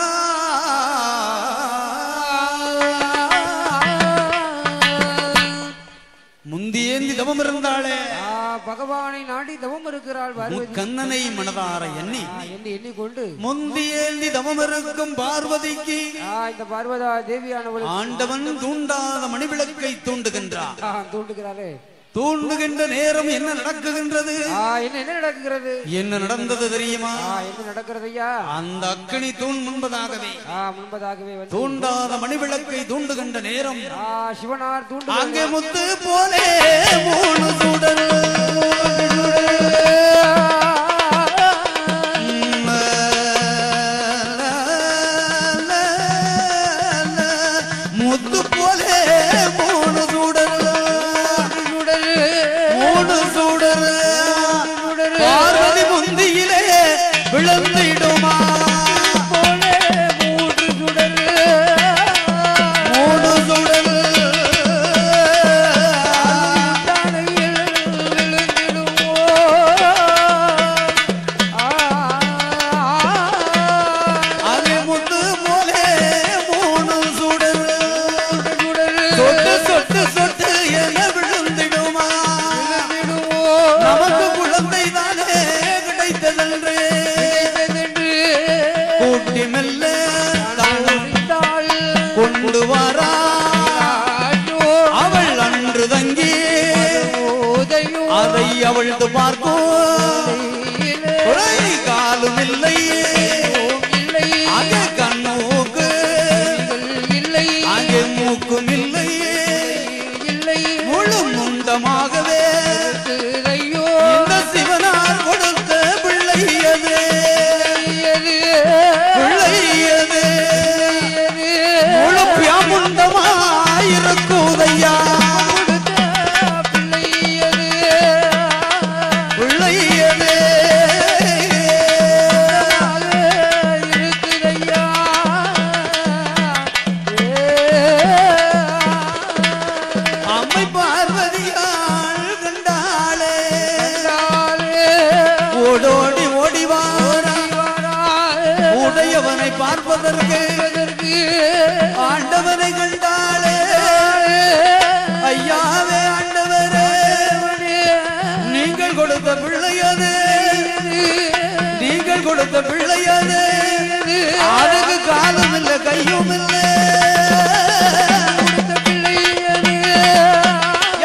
முந்தியேந்தி தவம் இருந்தாளே பகவானை நாடி தவம் இருக்கிறாள் கண்ணனை மனதார எண்ணிக்கொண்டு முந்தியேந்தி தவம் இருக்கும் பார்வதிக்கு இந்த பார்வதா தேவியானவள் ஆண்டவன் தூண்டாத மணிவிளக்கை தூண்டுகிறாரே தூண்டுகின்ற நேரம் என்ன நடக்குகின்றது என்ன நடக்குகிறது என்ன நடந்தது தெரியுமா என்ன நடக்கிறது ஐயா அந்த அக்கினி தூண் முன்பதாகவே தூண்டாத மணிவிளக்கை தூண்டுகின்ற நேரம் சிவனார் தூண்டு அங்கே முத்து போலே 3 சுடர் முத்து போலே 3 சுடர் பார்வதி முந்தியிலே விழுந்திடுமா போலே 3 சுடர் 3 சுடர் விழுந்திடுமோ அது முத்து போலே 3 சுடர் சொட்டு சொட்டு சொட்டு என விழுந்திடுமா நமக்கு குழந்தை தானே கிடைத்ததென்று கூட்டி மெல்ல கொண்டு வரா அவள் அன்று தங்கி அதை அவள்து பார்க்கும் காலும் இல்லை அங்கே கண்ணூக்கு அங்கே மூக்கும் இல்லை முழு முண்டமாகவே இந்த சிவனார் கொடுத்த பிள்ளையது பிள்ளையது முழு பியாமுண்டமாயிருக்குதையா பிள்ளையது இருக்குதையா அம்மை பார்வதியாள் கண்டாளே ஓடோடி ஓடிவாரா உடையவனை பார்ப்பதற்கு ஆண்டவனை கண்டாளே ஐயாவே ஆண்டவரே நீங்கள் கொடுத்த பிள்ளையது நீங்கள் கொடுத்த பிள்ளையது அதுக்கு காலும் இல்லை கையும் இல்லை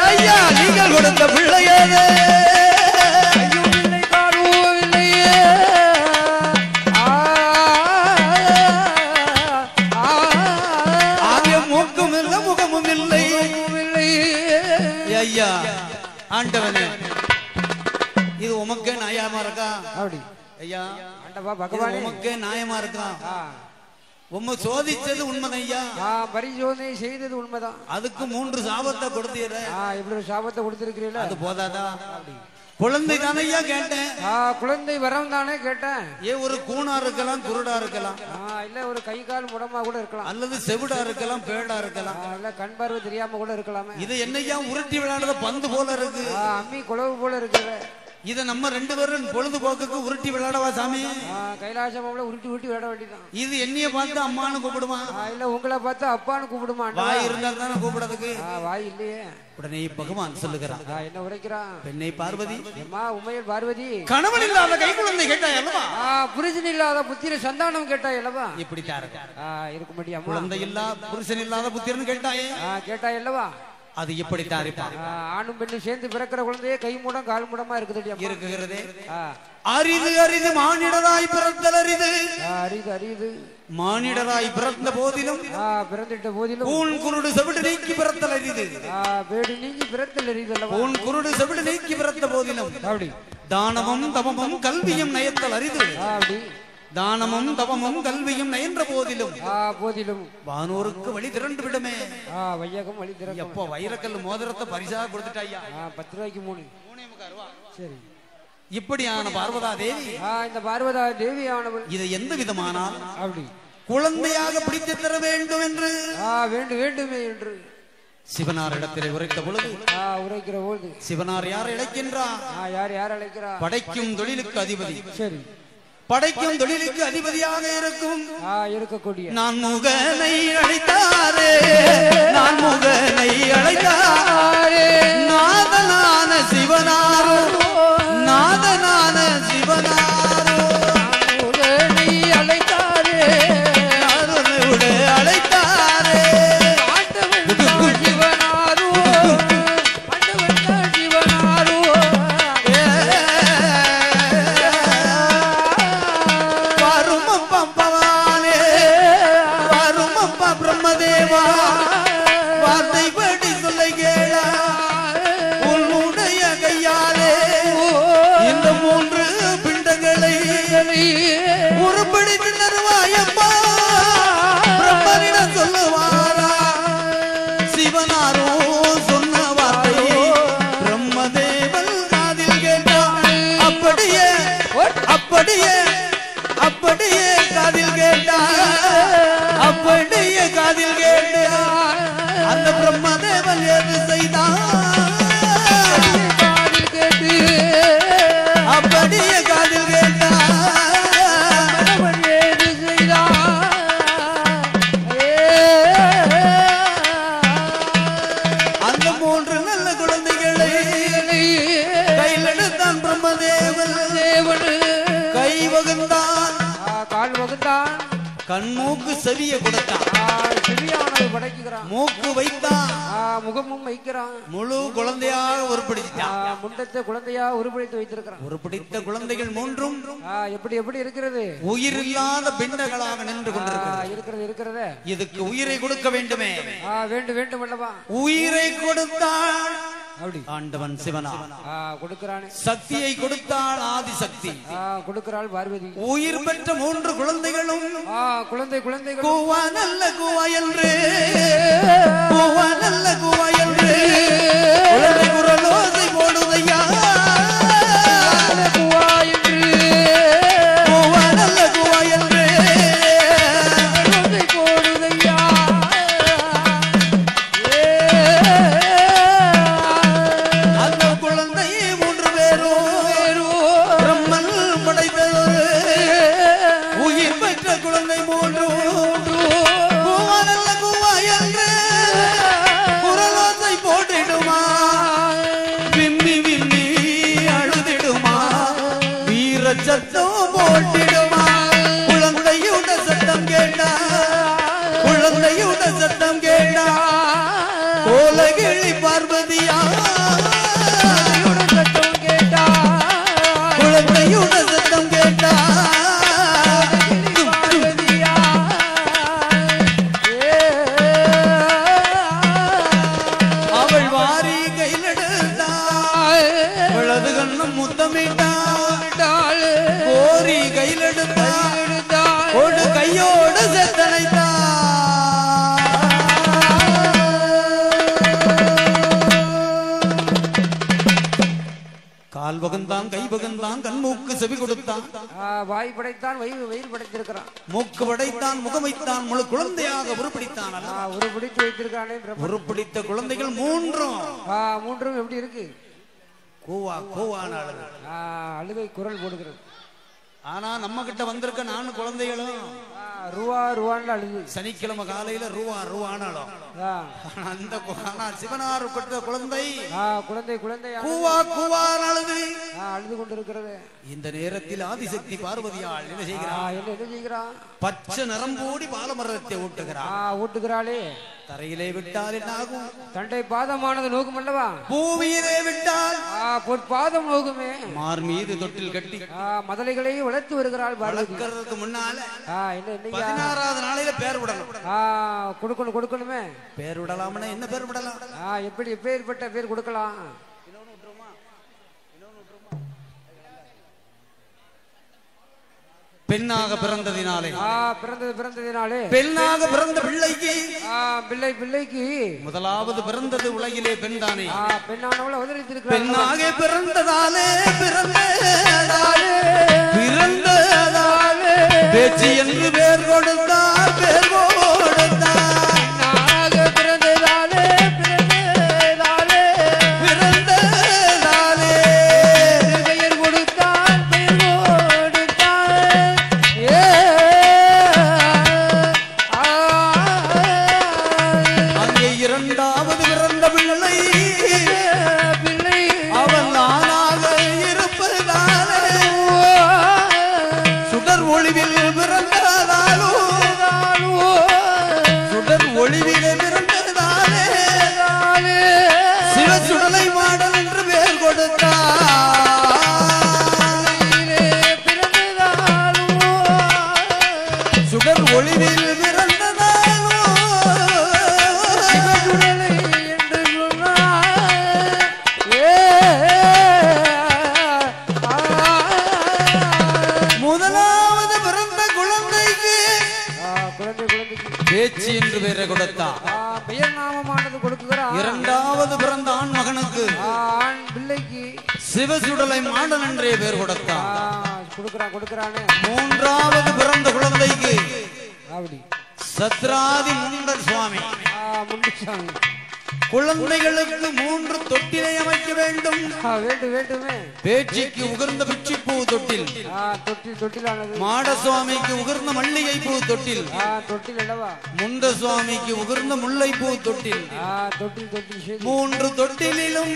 ஐயா நீங்கள் கொடுத்த பிள்ளையது மூக்கும் இல்லை முகமும் இல்லை ஐயா ஆண்டவனே இது உமக்கே நியாயமா இருக்கா அப்படி ஐயா ஆண்டவா பகவானே உமக்கே நியாயமா இருக்கா உம்மை சோதிச்சது உண்மைதான் ஐயா பரிசோதனை செய்தது உண்மைதான் அதுக்கு 3 சாபத்தை கொடுத்தீர இவ்வளவு சாபத்தை கொடுத்திருக்கிறீங்களா அது போதாதா குழந்தை தானே ஐயா கேட்டேன் குழந்தை வரம் தானே கேட்டேன் ஒரு கூணா இருக்கலாம் குருடா இருக்கலாம் இல்ல ஒரு கை கால் முடமா கூட இருக்கலாம் அல்லது செவிடா இருக்கலாம் பேடா இருக்கலாம் இல்ல கண் பார்வை தெரியாம கூட இருக்கலாமே இது என்னையா உருட்டி விளையாடுற பந்து போல இருக்கு அம்மி குளவு போல இருக்குது இத நம்ம 2 பேரும் பொழுதுபோக்குக்கு உருட்டி விளையாடவா சாமி கைலாசம்ல உருட்டி உருட்டி விளையாட வேண்டியதான் இது என்னைய பார்த்து அம்மானு கூப்பிடுமா இல்ல உங்களை பார்த்து அப்பான்னு கூப்பிடுமா வாய் இருந்தா தானே கூப்பிடுறதுக்கு வாய் இல்லையே உடனே பகவான் சொல்லுகிறான் என்ன உரைக்கிறான் பெண்ணை பார்வதி உமையல் பார்வதி கணவன் இல்லாத கை குழந்தை கேட்டா அல்லவா புருஷன் இல்லாத புத்திர சந்தானம் கேட்டா அல்லவா இப்படி இருக்க முடியும் குழந்தை இல்லா புருஷன் இல்லாத புத்திரன்னு கேட்டாயே கேட்டா அல்லவா அது எப்படித்தான் இருப்பான் ஆணும் பெண்ணும் சேர்ந்து பிறக்கிற குழந்தையே கை மூடம் கால் மூடமா இருக்குகிறதே அரிது அரிது மானிடராய் பிறந்தல் அரிது அரிது அரிது மானிடராய் பிறந்த போதிலும் பிறந்திட்ட போதிலும் ஊன் குருடு செவிடு நீக்கி பிறத்தல் அரிது வேடு நீங்கி பிறத்தல் அரிது ஊன் குருடு செவிடு நீக்கி பிறந்த போதிலும் அப்படி தானமும் தவமும் கல்வியும் நயத்தல் அரிது அப்படி தானமும் தவமும் கல்வியும் நயன்ற போதிலும் வானோருக்கு வழி திரண்டு விடுமே. வையகம் வழி திரண்டு. எப்போ வைரக்கல் மோதிரத்தை பரிசா கொடுத்துட்டாயா? 10 ரூபாய்க்கு 3. சரி. இப்படியான பார்வதா தேவி, இந்த பார்வதா தேவி ஆனவள் இதை எந்த விதமானால் அப்படி குழந்தையாக பிடித்து தர வேண்டும் என்று வேண்டுமே என்று சிவனார் இடத்திலே உரைத்த பொழுது உரைக்கிற பொழுது சிவனார் யார் அழைக்கின்றார்? யார் அழைக்கிறார்? படைக்கும் தொழிலுக்கு அதிபதி. சரி. படைக்கும் தொழிலுக்கு அதிபதியாக இருக்கக்கூடிய நான் முகனை அழைத்தாரே, நான் முகனை அழைத்தாரே, நாதனான சிவனாரோ, நாதனான சிவனாரோ, முகனை அழைத்தாரே, நாதனோட அழைத்தாரே, சிவனாரோ, சிவனாரோ, பிரம்மதேவா வார்த்தை படி சொல்ல கேளா, உன்னுடைய கையாலே இந்த 3 பிண்டங்களை உருப்படித்து தருவாயம்மா. பிரம்மனிடம் சொல்லுவாரா? சிவனாரோ சொன்ன வார்த்தை பிரம்மதேவன் காதில் கேட்டான். அப்படியே அப்படியே அப்படியே காதில் கேட்டான். அப்படியே காதில் கேட்டு அந்த பிரம்மதேவன் ஏது செய்தான்? காதில் கேட்டு அப்படியே காதில் கேட்டான். ஏது செய்தான்? அந்த 3 நல்ல குழந்தைகளை கையில் எடுத்தான் பிரம்மதேவன். கை வகுந்தான், கால் வகுந்தான், கண்மூக்கு செவிய கொடுத்தான், செவியானது படைக்கிறான், மூக்கு வைத்தான், முகமும் வைக்கிறான், முழு குழந்தையாக உருப்பிடித்தான். முண்டத்தை குழந்தையா உருப்பிடித்து வைத்திருக்கிறான். உருப்பிடித்த குழந்தைகள் 3ம் எப்படி இருக்கிறது? உயிர் இல்லாத பிண்டங்களாக நின்று கொண்டிருக்கிறது. இருக்கிறத இதுக்கு உயிரை கொடுக்க வேண்டுமே. வேண்டும் அல்லவா? உயிரை கொடுத்தாள் அப்படி ஆண்டவன் சிவனா கொடுக்கிறானே. சக்தியை கொடுத்தாள் ஆதிசக்தி, கொடுக்கிறாள் பார்வதி. உயிர் பெற்ற 3 குழந்தைகளும் குழந்தைகள் கூவா நல்ல கூவா என்று, கூவா நல்ல கூவா என்று குழந்தை குரலோசை போடுதையா. கூவா என்று, கூவா நல்ல கூவா என்று போடுதையா. அந்த குழந்தையை 3 பேரும் பிரம்மன் படைத்ததொரு உயிர் பெற்ற குழந்தை 3 கூவா நல்ல கூவா என்று குரலோசை போட்டிடுமா, விம்மி விம்மி அழுதிடுமா, வீர சத்தம் போட்டிடுமா. குழந்தையுட சத்தம் கேட்டா, குழந்தையுட சத்தம் கேட்டா கோலகிழி பார்வதியா, சத்தம் கேட்டா, குழந்தையுட சத்தம் கேட்டா பார்வதியா. அவள் வாரி கையில் எடுத்தாள், வலது கண்ணும் முத்தமிட்டாள், கோரி கையில் எடுத்தாள், ஒரு கையோடு செத்தனைத்தாள். கால் வகுந்தான், கை வகுந்தான், கண்மூக்கு செவி கொடுத்தான், வாய் படைத்தான், வயிறு படைத்திருக்கிறான், மூக்கு படைத்தான், முகம் வைத்தான், முழு குழந்தையாக உருப்பிடித்தான். உருப்பிடித்து வைத்திருக்கானே. உருப்பிடித்த குழந்தைகள் 3ம் எப்படி இருக்கு? கூவா கூவான அழுகை குரல் போடுகிறது. ஆனா நம்ம கிட்ட வந்திருக்க 4 குழந்தைகளும் ரூவான்னு அழுது. சனிக்கிழமை காலையில ரூவானாலும் அந்த சிவனார் கொட்ட குழந்தை குழந்தை கூவா கூவான் அழுது கொண்டிருக்கிறது. இந்த நேரத்தில் ஆதிசக்தி பார்வதியாள் என்ன செய்கிறான்? பச்சை நரம்போடி பாலமரத்தை ஊட்டுகிறாளே. தரையிலே விட்டால் என்ன ஆகும்? தண்டை பாதமானது நோக்கும் அல்லவா? பூமியிலே விட்டால் பொற்பாதம் நோக்குமே. மார் மீது தொட்டில் கட்டி மதலைகளை வளர்த்து வருகிறாள். வளர்க்கறதுக்கு முன்னால 16வது நாளையில பேர் விடணும். கொடுக்கணுமே. பேர் விடலாம்னா என்ன பேர் விடலாம்? எப்படி எப்பேற்பட்ட பேர் கொடுக்கலாம்? பெண்ணாக பிறந்ததினாலே பிறந்ததினாலே பெண்ணாக பிறந்த பிள்ளைக்கு பிள்ளைக்கு முதலாவது பிறந்தது உலகிலே பெண் தானே. பெண்ணானவள் அவதரித்திருக்கிறார். பெண்ணாக பிறந்ததாலே பேச்சு என்று பேர் கொடுத்தார். பேர் கொடுத்தார் பேச்சு என்று பெயரை கொடுத்தார். பெயர் நாமமானது கொடுக்கிறார். இரண்டாவது பிறந்த ஆண் மகனுக்கு ஆண் பிள்ளைக்கு சிவசுடலை மாடன் என்றே பெயர் கொடுத்தார். கொடுக்கிறானே. மூன்றாவது பிறந்த குழந்தைக்கு சத்ராதி முண்டர் சுவாமி. குழந்தைகளுக்கு 3 தொட்டிலை அமைக்க வேண்டும். வேண்டுமே. பேச்சிக்கு உகர்ந்த பிச்சிப்பூ தொட்டில். மாட சுவாமிக்கு உகர்ந்த மல்லிகை பூ தொட்டில். முண்ட சுவாமிக்கு உகர்ந்த முல்லைப்பூ தொட்டில். 3 தொட்டிலும்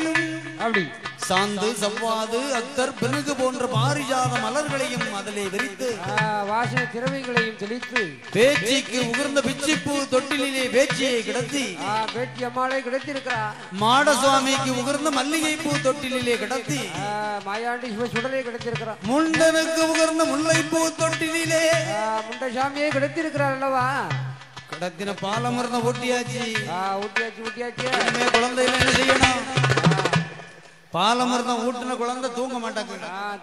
அப்படி சாந்து சவ்வாது அத்தர் பெருகு போன்ற பாரிஜாத மலர்களையும் அதிலே விரித்து வாசனை திரவியங்களையும் தெளித்து பேச்சிக்கு உகர்ந்த பிச்சிப்பூ தொட்டிலே பேச்சியை கிடத்தி பேச்சி அம்மாளை கிடத்திருக்கிறார். மாட சுவாமிக்கு உகர்ந்த மல்லிகை பூ தொட்டிலே கிடத்தி மாயாண்டி சுடலை கிடத்திருக்கிறார். முண்டனுக்கு உகர்ந்த முல்லைப்பூ தொட்டிலே முண்ட சாமியை கிடத்திருக்கிறார் அல்லவா. கடத்தின பாலமர்ந்த ஊட்டியாச்சு. குழந்தையில என்ன செய்யணும்? பாலமர்தம் ஊட்டின குழந்தை தூங்க மாட்டாங்க.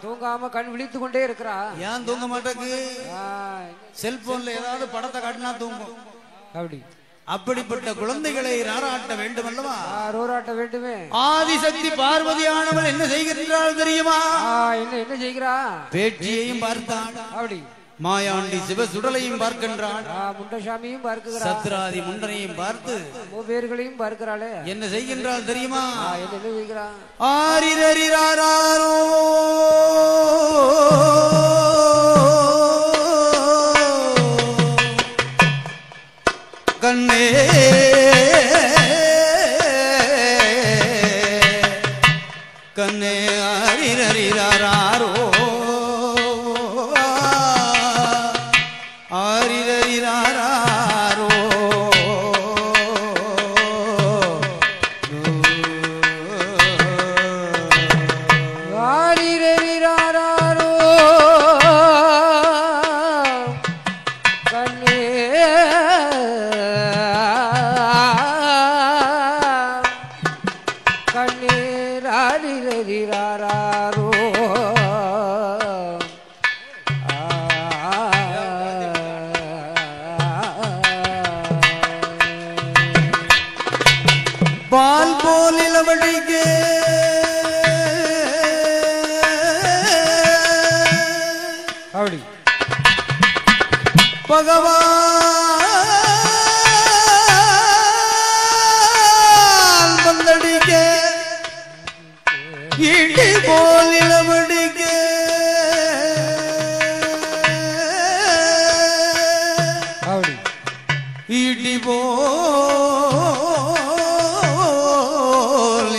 தூங்காம கண் விழித்து கொண்டே இருக்கிறா. ஏன் தூங்க மாட்டாக்கு? செல்போன்ல ஏதாவது படத்தை காட்டினா தூங்கும். அப்படிப்பட்ட குழந்தைகளை ராராட்ட வேண்டும் அல்லவா. ரோராட்ட வேண்டுமே. ஆதிசக்தி பார்வதியானவள் என்ன செய்கிறாள் தெரியுமா? என்ன செய்கிறா? பேச்சியையும் பார்த்தாள். அப்படி மாயாண்டி சிவசுடலையும் பார்க்கின்றாள். முண்டசாமியும் பார்க்கிறாள். சத்ராதி முண்டனையும் பார்த்து மூவேர்களையும் பார்க்கிறாளே. என்ன செய்கின்றாள் தெரியுமா? என்ன செய்கிறாள்? ஆரிரரிராரோ கண்ணே கண்ணே ஆரிரரிராரோ ஆரிரரிராரோ ஆரிரரிராரோ கண்ணே கண்ணீர் ஆரிரரிராரோ பால் போல் இளவடிக்கு அப்படி பகவான் பந்தடிக்க இடி போல் இளவடிக்க அப்படி இடி போல்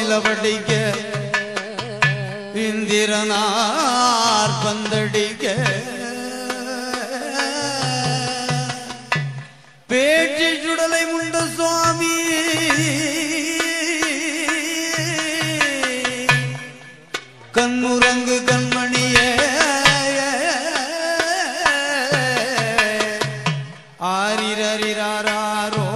இளவடிக்க இந்திரனார் பந்தடிக்க பேச்சு சுடலை முண்ட சுவாமி கண்ணுரங்கு கண்மணியே ஆரிரரிராரோ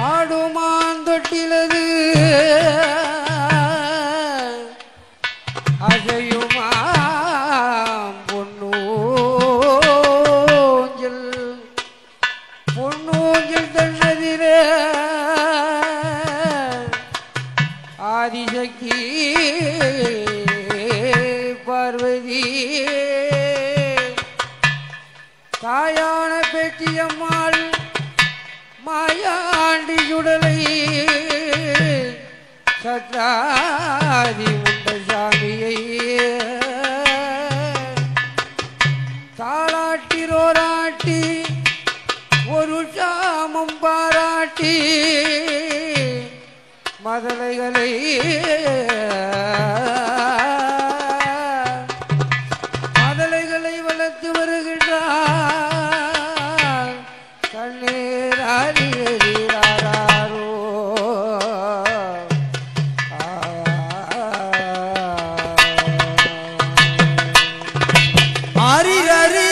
ஆடுமான் தொட்டிலது பார்வதி தாயான பேச்சியம்மாள் மாயாண்டி சுடலை சத்ராதி முண்டசாமியை தாளாட்டி ரோராட்டி ஒரு சாமம் பாராட்டி மதலைகளை வளர்த்து வருகின்றார் கண்ணீர் அறியறாரோ ஆரிரரி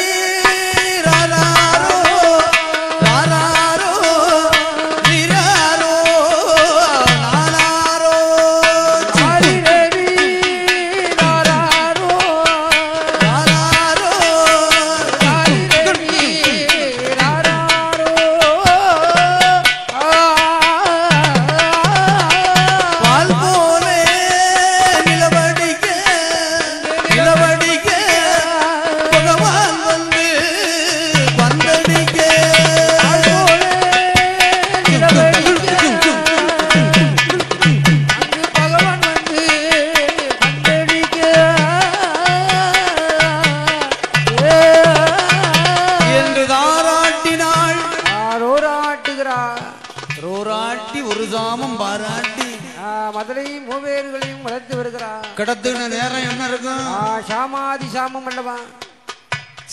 மதுரை மூவேர்களையும் வளர்த்து வருகிறார். கடத்துன நேரம் என்ன இருக்கும்? சாமாதி சாமம் அல்லவா?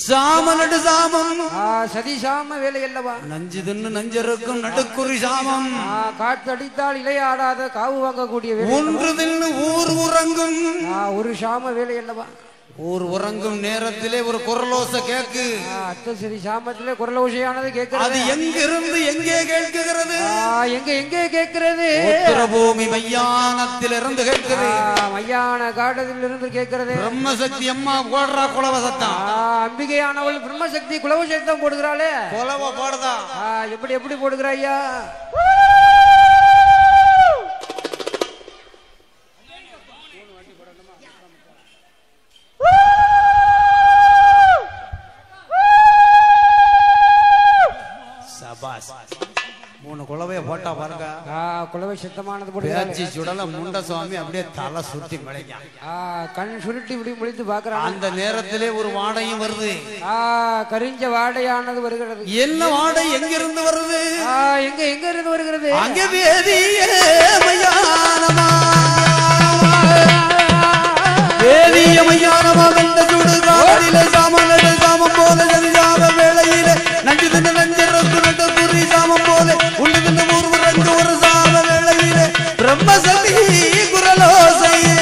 சாம நடு சாமம் சதி சாம வேலை அல்லவா? நஞ்சு தின்னு நஞ்சருக்கும் நடுக்குறி சாமம். காத்தடித்தால் இலையாடாத காவு வாங்கக்கூடிய வேலை. ஒன்று தின்னு ஊர் உறங்கும் ஒரு சாம வேலை அல்லவா? ஊர் உறங்கும் நேரத்திலே ஒரு குரலோசை கேக்கு. அத்தசரி சாமத்திலே குரலோசையானது கேட்கிறது. அது எங்கிருந்து எங்கே கேட்கிறது? எங்கே கேட்கிறது? உத்தரபூமி மையானத்திலிருந்து கேட்கிறது. மையான காடத்திலிருந்து கேட்கிறது. பிரம்மசக்தி அம்மா போடுறா குலவ சத்தம். அம்பிகையானவள் பிரம்மசக்தி குலவ சத்தம் போடுகிறாளே. குலவ போடுதா? எப்படி போடுகிறாய்யா? மூணு குலவைய போட்டா பாருங்க. குலவை சித்தமானது பேச்சு சுடல முண்ட சுவாமி அப்படியே தலை சுத்தி மிளைக்கான். கண் சுருட்டி இப்படி முடித்து பாக்குறான். அந்த நேரத்திலே ஒரு வாடையும் வருது. கரிஞ்ச வாடையானது வருகிறது. என்ன வாடை எங்கிருந்து வருது? எங்க இருந்து வருகிறது? அங்கே வேதிய மையானமா வந்த சுடு காடில சாமனடு சாமம் போல ஜனிஜாவ வேளையில நஞ்சு தின்னு நஞ்சருக்கு நட்டு குறி சாமம் போல உண்டு தின்னு ஊர்வரங்கு ஒரு சாம வேளையில பிரம்மசக்தி குரலோசையே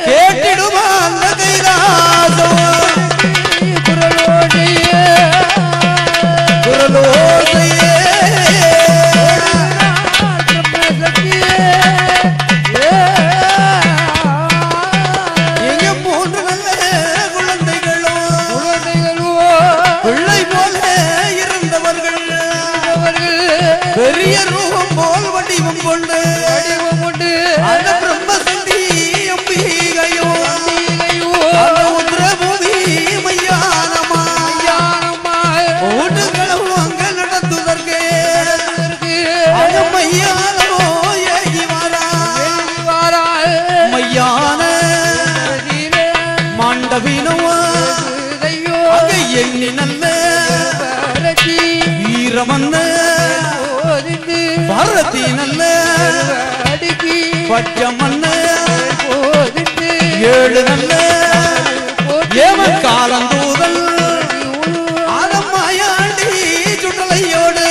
கேட்டிடுமா அந்த கைலாசம் குரலோசையே பெரிய ரூபம் போல் வடிவம் கொண்டு அந்த பிரம்மசக்தி அம்பிகையோ அந்த உத்தரபூமி மையானமா ஓட்டுகளும் அங்க நடத்துவதற்கு அந்த மையானோ ஏகி வாரா மையான மாண்டவினோ அங்க எண்ணி நல்ல ஈரமன்ன பாரதி நல்ல பச்சமன்ன ஏழு நல்ல ஏமக்காலந்தூதல் ஆதம்மாயாண்டி சுடலையோடு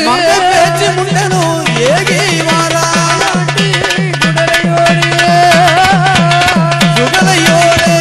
மக பேச்சு முண்டனோ ஏகி வாரா சுடலையோடு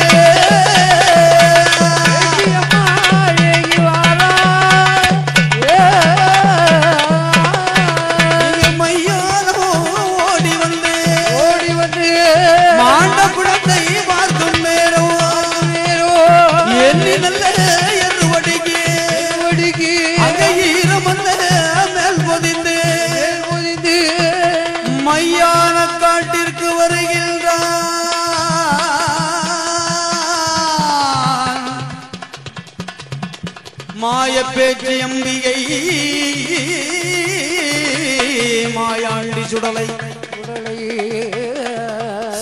பேச்சு அம்பிகை மாயாண்டி சுடலை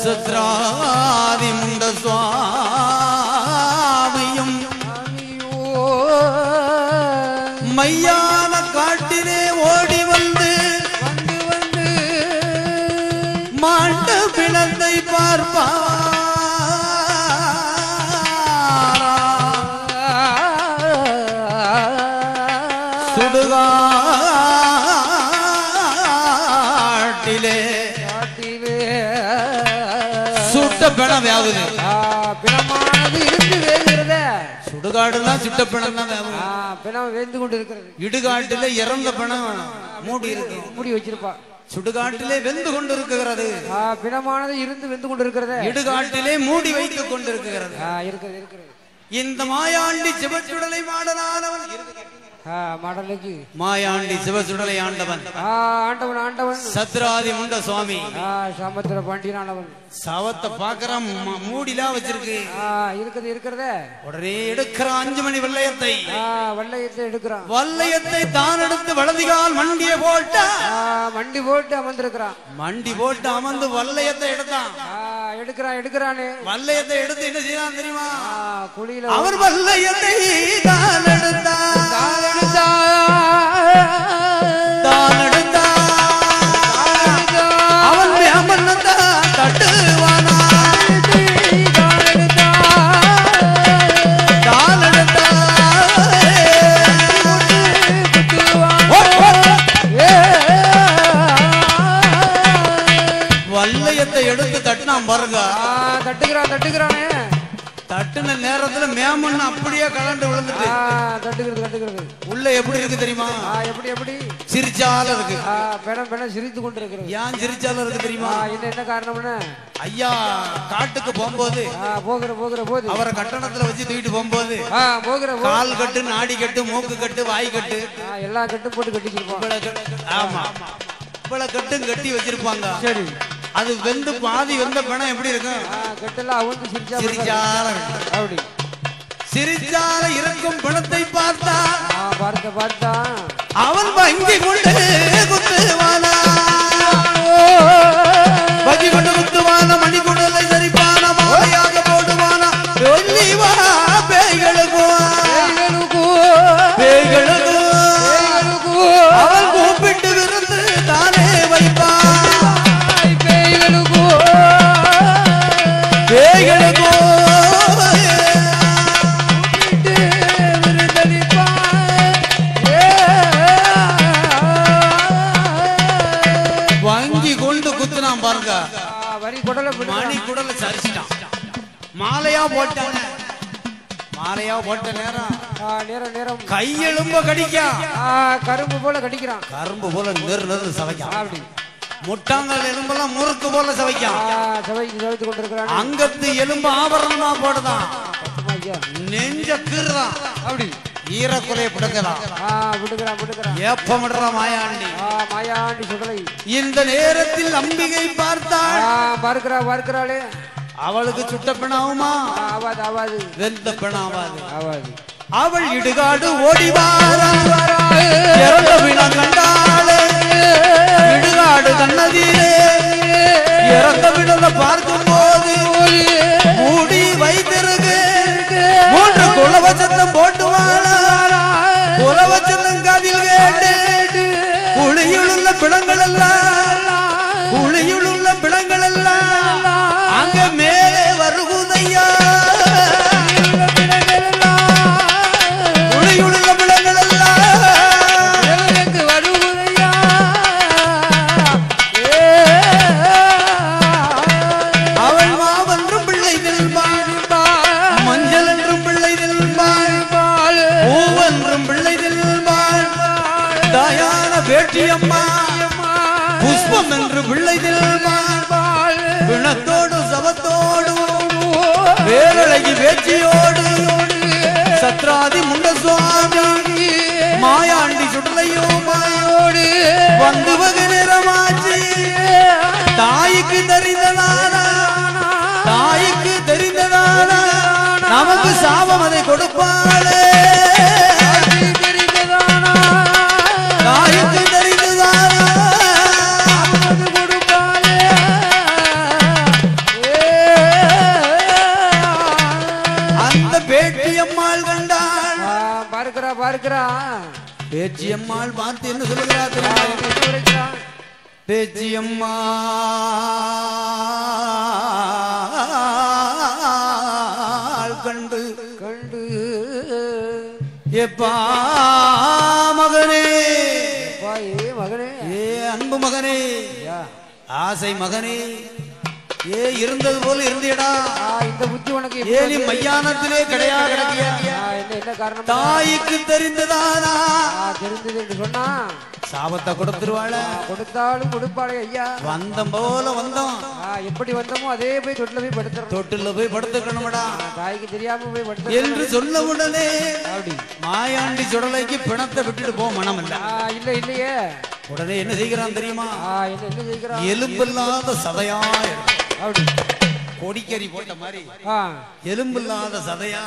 சத்ராதி முண்ட சுவாமியும் மையான காட்டிலே ஓடி வந்து மாண்ட பிணத்தை பார்ப்பார் சுடுகாட்டிலே சுட்ட பிணம் வேகுது பிணமானது இருந்து வேகுகிறத சுடுகாடுனா சுட்ட பிணம் தான் வேகும் பிணம் வேந்து கொண்டு இருக்கிறது இடுகாட்டிலே இறந்த பிணம் மூடி இருக்கு மூடி வச்சிருப்பா சுடுகாட்டிலே வெந்து கொண்டு இருக்கிறது பிணமானது இருந்து வெந்து கொண்டு இருக்கிறது இடுகாட்டிலே மூடி வைத்துக் கொண்டிருக்கிறது இருக்கிறது இந்த மாயாண்டி சிவசுடலை மாடலானவன் மாடலுக்கு மாயாண்டி சிவசுடலை ஆண்டவன் ஆண்டவன் சத்ராதி முண்ட சுவாமி சாமத்திர பாண்டியனானவன் சவத்தை பாக்குறான் மூடிலாம் வச்சிருக்கு இருக்கிறத உடனே எடுக்கிறான் 5 மணி வெள்ளையத்தை எடுக்கிறான் வல்லையத்தை தான் எடுத்து வலதிகால் மண்டிய போட்டா மண்டி போட்டு அமர்ந்திருக்கிறான் மண்டி போட்டு அமர்ந்து வல்லையத்தை எடுத்தான் எடுக்கிறானே வல்லையத்தை எடுத்து என்ன செய்யலாம் தெரியுமா குழியில அவர் வல்லையத்தை தான் எடுத்தான் அவன் அமர்ந்த தட்டுவானா வல்லையத்தை எடுத்து தட்டினான் பாருங்க தட்டுக்கிறானே தட்டுன நேரத்துல மேமன் அப்படியே கலண்டு விழுந்துட்டு தட்டுக்கிறது உள்ள எப்படி இருக்கு தெரியுமா எப்படி சிரிச்சால இருக்கு பெணம் சிரித்து கொண்டு இருக்கிறது ஏன் சிரிச்சால இருக்கு தெரியுமா என்ன காரணம்னு ஐயா காட்டுக்கு போகும்போது போகிற போது அவரை கட்டணத்துல வச்சு தூக்கிட்டு போகும்போது கால் கட்டு நாடி கட்டு மூக்கு கட்டு வாய் கட்டு எல்லா கட்டும் போட்டு கட்டிச்சிருப்போம் ஆமா இவ்வளவு கட்டும் கட்டி வச்சிருப்பாங்க சரி அது வெந்து பாதி வெந்த பணம் எப்படி இருக்கும் சிரிச்சால இருக்கும் பணத்தை பார்த்தா அவன் வங்கி கொண்டு குத்துவானா வங்கி கொண்டு குத்துவான மணி குடலை சரிப்பான மாலையாக போடுவானா வெள்ளிவா பேய்களுக்கும் அவன் கூப்பிட்டு விருந்து தானே வைப்பான் வங்கி கொண்டு குத்துனான் பாருங்க மணி குடலை சரிச்சிட்டான் மாலையா போட்டாங்க மாலையா போட்ட நேரம் கையெலும்ப கடிக்கா கரும்பு போல கடிக்கிறான் கரும்பு போல நெரு சவைக்கான் அப்படி முட்டாங்கல் எலும்பெல்லாம் முறுக்கு போல சவைக்கான் சவைத்து கொண்டிருக்கிறான் அங்கத்து எலும்பு ஆபரணமா போடுதான் நெஞ்ச கீறுதான் அப்படி ஈரக்குறைய பிடுங்கலாம் ஏப்பமிடுறான் மாயாண்டி சுடலை இந்த நேரத்தில் அம்பிகை பார்த்தாள் பார்க்கிறாளே அவளுக்கு சுட்ட பெணாவுமா ஆவாது வெந்த பெணாவாது அவள் இடுகாடு ஓடிவாரா கண்டாளே இடுகாடு கண்ணதிலே இறந்த விடல பார்க்கும் போது மூடி வைத்திருக்கு 3 குலவச்சத்தம் போட்டுவாளா குலவச்சத்தம் காதில் கேட்டு குழியுள்ள பிணங்கள் எல்லாம் அங்க மேலே வருகுதையா குழியுள்ள பிணங்கள் எல்லாம் வருகுதையா அவள் மாவென்றும் பிள்ளை தெல்பாள் மஞ்சள் என்றும் பிள்ளை தெல்பாள் பூவென்றும் பிள்ளை தெல்பாள் தாயான வேட்டியம்மா புஷ்பம் என்று பிள்ளை தெல்பாள் பிணத்தோடு சவத்தோடு வேரழகி வேச்சியோடு சத்ராதி முண்ட சுவாமி மாயாண்டி சுடலையோ மாயோடு வந்து வகை நிறமாச்சு தாய்க்கு தெரிந்ததானா நமக்கு சாபம் அதை கொடுப்பாளே பேச்சியம்மாள் பார்த்து என்ன சொல்லுகிறார் தெரியுமா? பேச்சியம்மா கண்டு கண்டு எப்பா மகனே மகனே ஏ அன்பு மகனே ஆசை மகனே ஏ இருந்தது போல இருந்தியடா இந்த புத்தி உனக்கு ஏ நீ மையானத்திலே கிடையாது என்ன காரணம் தாய்க்கு தெரிந்ததானா தெரிந்தது என்று சொன்னா சாபத்தை கொடுத்துருவாள கொடுத்தாலும் கொடுப்பாளே ஐயா வந்தம் போல வந்தோம் எப்படி வந்தோமோ அதே போய் தொட்டில போய் படுத்துறோம் தொட்டில போய் படுத்துக்கணும்டா தாய்க்கு தெரியாம போய் படுத்து என்று சொன்ன உடனே அப்படி மாயாண்டி சுடலைக்கு பிணத்தை விட்டுட்டு போக மனம் இல்ல இல்ல இல்லையே உடனே என்ன செய்கிறான் தெரியுமா என்ன செய்கிறான் எலும்பில்லாத சதையா அப்படி கொடிக்கறி போட்ட மாதிரி எலும்பில்லாத சதையா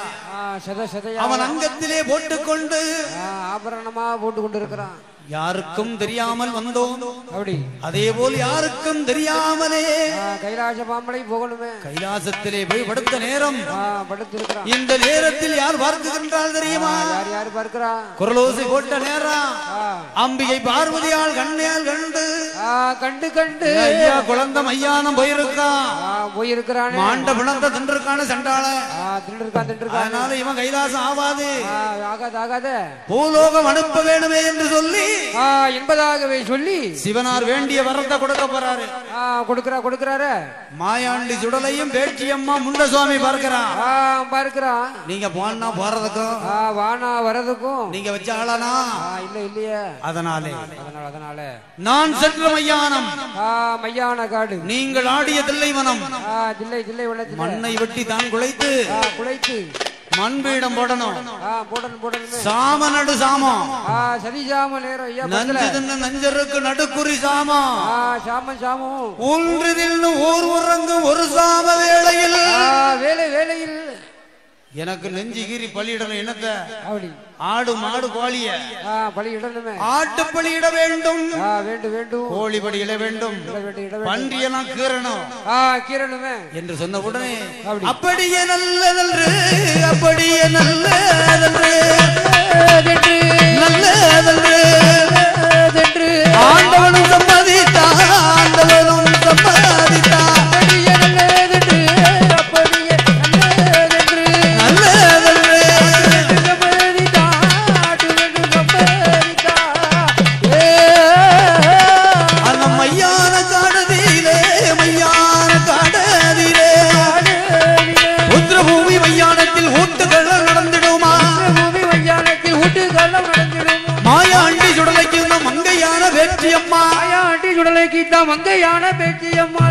அவன் அங்கத்திலே போட்டுக்கொண்டு ஆபரணமா போட்டு கொண்டு இருக்கிறான் யாருக்கும் தெரியாமல் வந்தோம் அப்படி அதே போல் யாருக்கும் தெரியாமலே கைலாச பாம்பளை போகணுமே கைலாசத்திலே போய் படுத்த நேரம் படுத்திருக்கிறான் இந்த நேரத்தில் யார் பார்க்குகின்றால் தெரியுமா யார் யார் பார்க்கிறா குரலோசை போட்ட நேரம் அம்பிகை பார்வதியால் கண்ணையால் கண்டு கண்டு கண்டு ஐயா குழந்தை மையானம் போயிருக்கான் மாண்ட பிணத்தை தின்றிருக்கான சண்டாள தின்றிருக்கான் அதனால இவன் கைலாசம் ஆகாது ஆகாது பூலோகம் அனுப்ப வேணுமே என்று சொல்லி என்பதாகவே சொல்லி சிவனார் வேண்டிய வரத்தை கொடுக்க போறாரு கொடுக்கிறாரு மாயாண்டி சுடலையும் பேச்சியம்மா முண்ட சுவாமி பார்க்கிறா நீங்க போனா போறதுக்கும் வானா வரதுக்கும் நீங்க வச்ச ஆளானா இல்ல இல்லையே அதனால நான் சென்ற மையானம் மையான காடு நீங்கள் ஆடிய தில்லைவனம் தில்லை மண்ணை வெட்டி தான் குலைத்து மண்பீடம் போடணும் சாம நடு சாமம் சரிசாம நேரம் நஞ்சருக்கு நடுக்குறி சாமம் ஒன்றில் ஓர் உறங்கு ஒரு சாம வேளையில் வேளையில் எனக்கு நெஞ்சுகிரி பலியிடணும் என்னத்த ஆடு மாடு கோழிய பலியிடணுமே ஆட்டு பலியிட வேண்டும் கோழி பலியிட வேண்டும் பன்றியெல்லாம் கீரணுமே என்று சொன்ன உடனே அப்படியே நல்லதன்று ஆண்டவனும் சம்மதித்தான்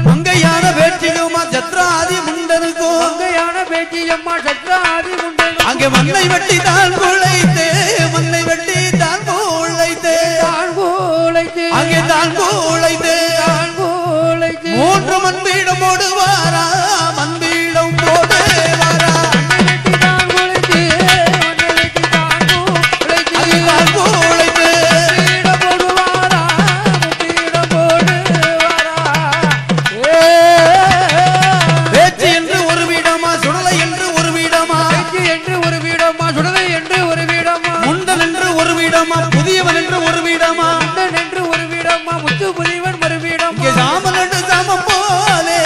மங்கையான பேச்சியம்மா சத்ராதி முண்டனுக்கும் மங்கையான பேச்சியம்மா சத்ராதி முண்டனுக்கும் அங்கே மண்ணை வெட்டி தான் குழைத்தே அங்கே தான் குழைத்தே மூன்று மண்பீடம் போடுவாரா மண்பீடம் போடு புதியவன் என்று ஒரு வீடமா என்று ஒரு வீடமா முத்து புதியவன் ஒரு வீடம் சாமனடு சாமம் போலே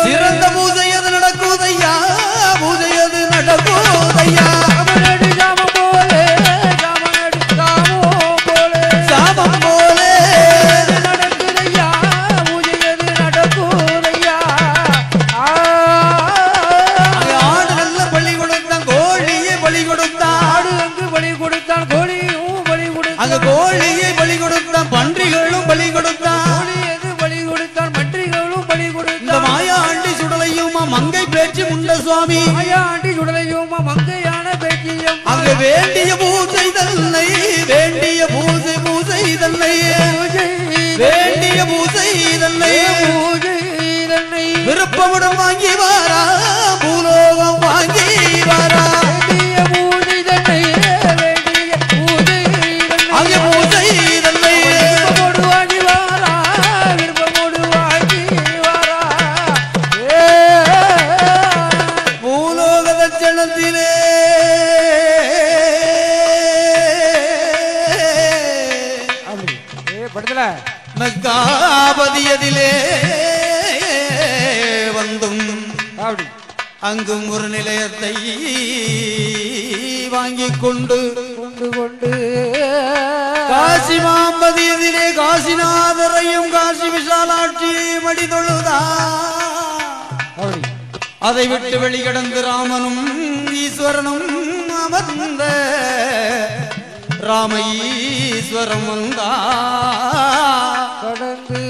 சிறந்த பூஜை அது நடக்குதையா சாமம் போலே நடக்குதையா பூஜை அது நடக்குதையா ஆடு நல்ல பலி கொடுத்தான் கோழியை பலி கொடுத்தான் ஆடு அங்கு பலி கொடுத்தான் கோழியும் பலி கொடுத்தான் அங்க கோழியை பலி கொடுத்தான் பன்றிகளும் பலி கொடுத்தான் கோழி எது பலி கொடுத்தான் பன்றிகளும் பலி கொடுத்தான் இந்த மாயாண்டி சுடலையுமா மங்கை பேச்சு முண்ட சுவாமி மாயாண்டி சுடலையுமா மங்கையான பேச்சியம் அங்க வேண்டிய பூஜை தன்னை வேண்டிய பூஜை தன்னை விருப்பமுடன் வாங்கி வாரா பூலோகம் வாங்கி வாரா அங்கே பூஜை தன்னை வாங்கி வாரா விருப்பமோடு வாங்கி வாரா தனத்திலே படுத்தல மக்காபதியதிலே வந்தும் அப்படி அங்கும் ஒரு நிலையத்தை வாங்கிக் கொண்டு காசி மாம்பதியதிலே காசிநாதரையும் காசி விசாலாட்சியையும் அடிதொழுதா அதை விட்டு வெளிக்கடந்து ராமனும் ஈஸ்வரனும் அமர்ந்த ராமஈஸ்வரம் வந்தா கடந்து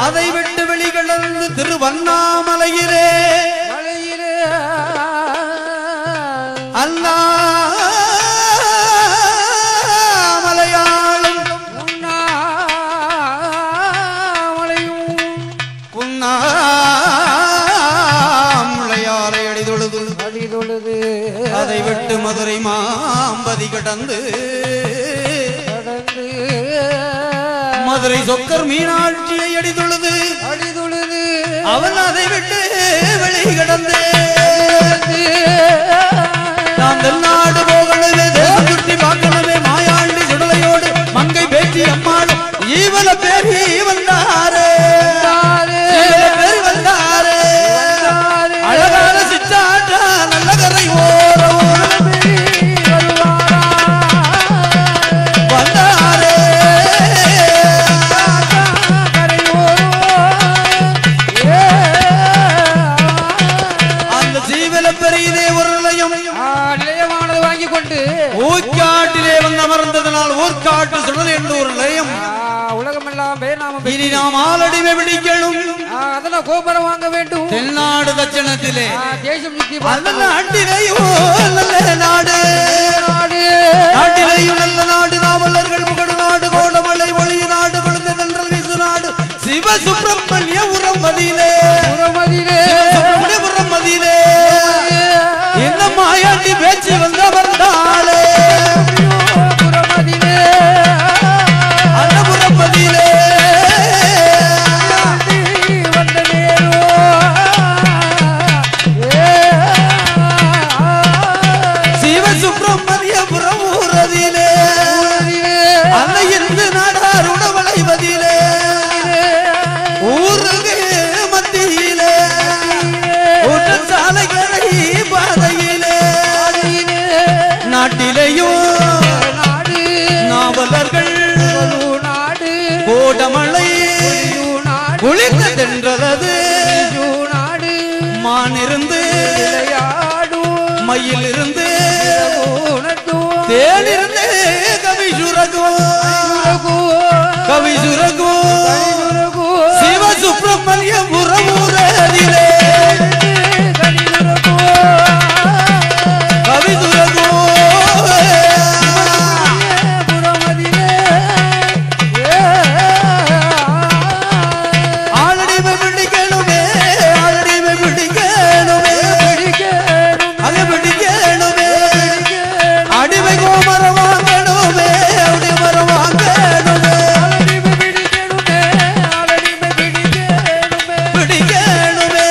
அதை விட்டு வெளிக்கடந்து திருவண்ணாமலையிலே அல்லா மலையாளும் உண்ணாமலையாலை அடிதொழுது அதை விட்டு மதுரை மாம்பதி கடந்து மதுரை சொக்கர் மீனாட்சியை அடிதொழுது அவன் அதை விட்டு வெளி கடந்து நாம் தென்னாடு போகணுமே தேசம் சுற்றி பார்க்கணுமே மாயாண்டி சுடலையோடு மங்கை பேட்டி அம்மாடும் ஈவல பேரி வந்தாரே பேரி வந்தாரே அழகான சித்தாட்டா நல்ல கரை ஓரம் வந்தாரே அந்த ஜீவல பெரியதே ஒரு நிலையமானது வாங்கி கொண்டு ஊர்காட்டிலே வந்து அமர்ந்ததனால் ஊர்காட்டு சுடல் என்று ஒரு நிலையம் உலகமெல்லாம் இனி நாம் ஆளடிமை பிடிக்கணும் அதெல்லாம் கோபுரம் வாங்க வேண்டும் தென்னாடு தட்சணத்திலே தேசம் நாட்டிலேயும் நல்ல நாடு நாட்டிலேயும் நல்ல நாடு நாவலர்கள் முகடு நாடு கோடமலை ஒளி நாடு குழந்தை தென்றல் வீசு நாடு சிவ சுப்பிரமணிய உரமதியிலே உரமதியிலே என்ன மாயாண்டி பேச்சு வந்த வந்தாளே அன்னபுரமதியிலே சிவசுப்பிரமணியபுரம் ஊரதிலே அந்த இருந்து நாடார் உடவளைவதிலே ஊருக்கு மத்தியிலே சாலைகளை பாதையிலே நாட்டிலேயும் நாவலர்கள் கோடமலை குளிர்ந்ததென்றது மானிருந்து மயிலிருந்து தேனிருந்து கவி சுரகும் சிவ சுப்பிரமணியபுரம் ஊரதிலே பிடிக்கணுமே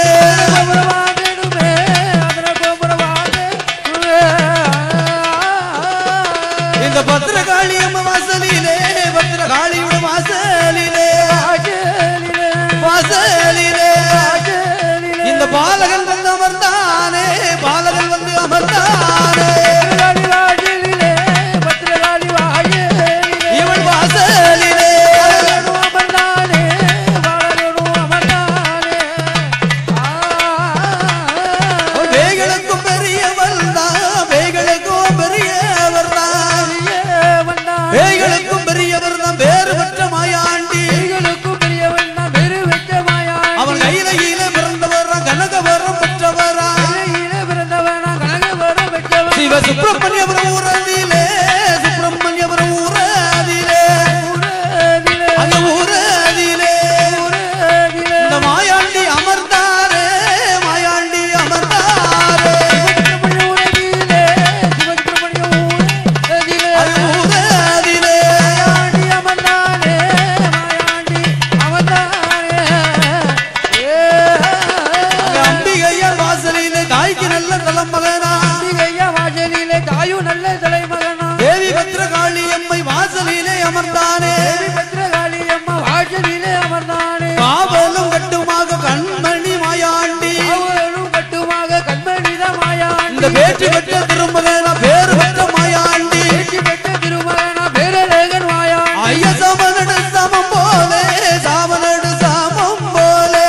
மண்டலம் மகனா அம்பிகையா வாசலிலே தாயு நல்ல தலைமகனா தேவி பத்ரகாளி அம்மை வாசலிலே அமர்ந்தானே தேவி பத்ரகாளி அம்மா வாசலிலே அமர்ந்தானே காவலும் கட்டுமாக கண்மணி மாயாண்டி காவலும் கட்டுமாக கண்மணித மாயாண்டி இந்த பேச்சு பெற்ற திருமகனா பேரு பெற்ற மாயாண்டி பேச்சு பெற்ற திருமகனா பேரழகன் மாயாண்டி ஐய சமனடு சமம் போலே சாமனடு சாமம் போலே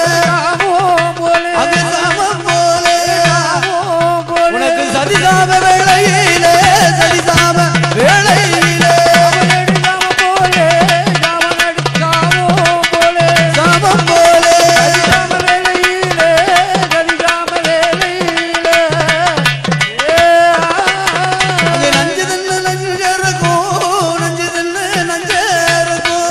அது சமம் போலே உனக்கு சரிசாம வேளையிலே சரிசாம வேளையிலே சாமம் போலே அங்கே நஞ்சு தின்னு நஞ்சருக்கும் நஞ்சு தின்னு நஞ்சருக்கும்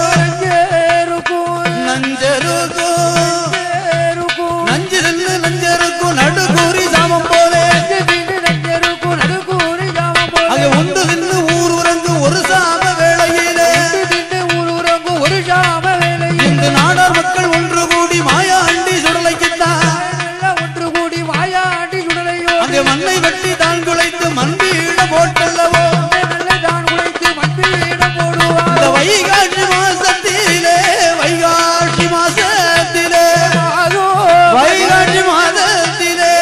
நஞ்சு தின்னு நஞ்சருக்கும் நடுக்கூறி சாமம் போலே அங்கே உண்டு தின்னு ஊர் உறங்கு ஒரு சாம வேளையிலே இந்த நாடார் மக்கள் ஒன்று கூடி மாயாண்டி சுடலைக்குத்தான் அங்கே மண்ணை வெட்டி தான் குலைத்து மண்பீட போட்டல்லவோ இந்த வைகாட்சி மாசத்திலே வைகாட்சி மாசத்திலே வைகாட்சி மாதத்திலே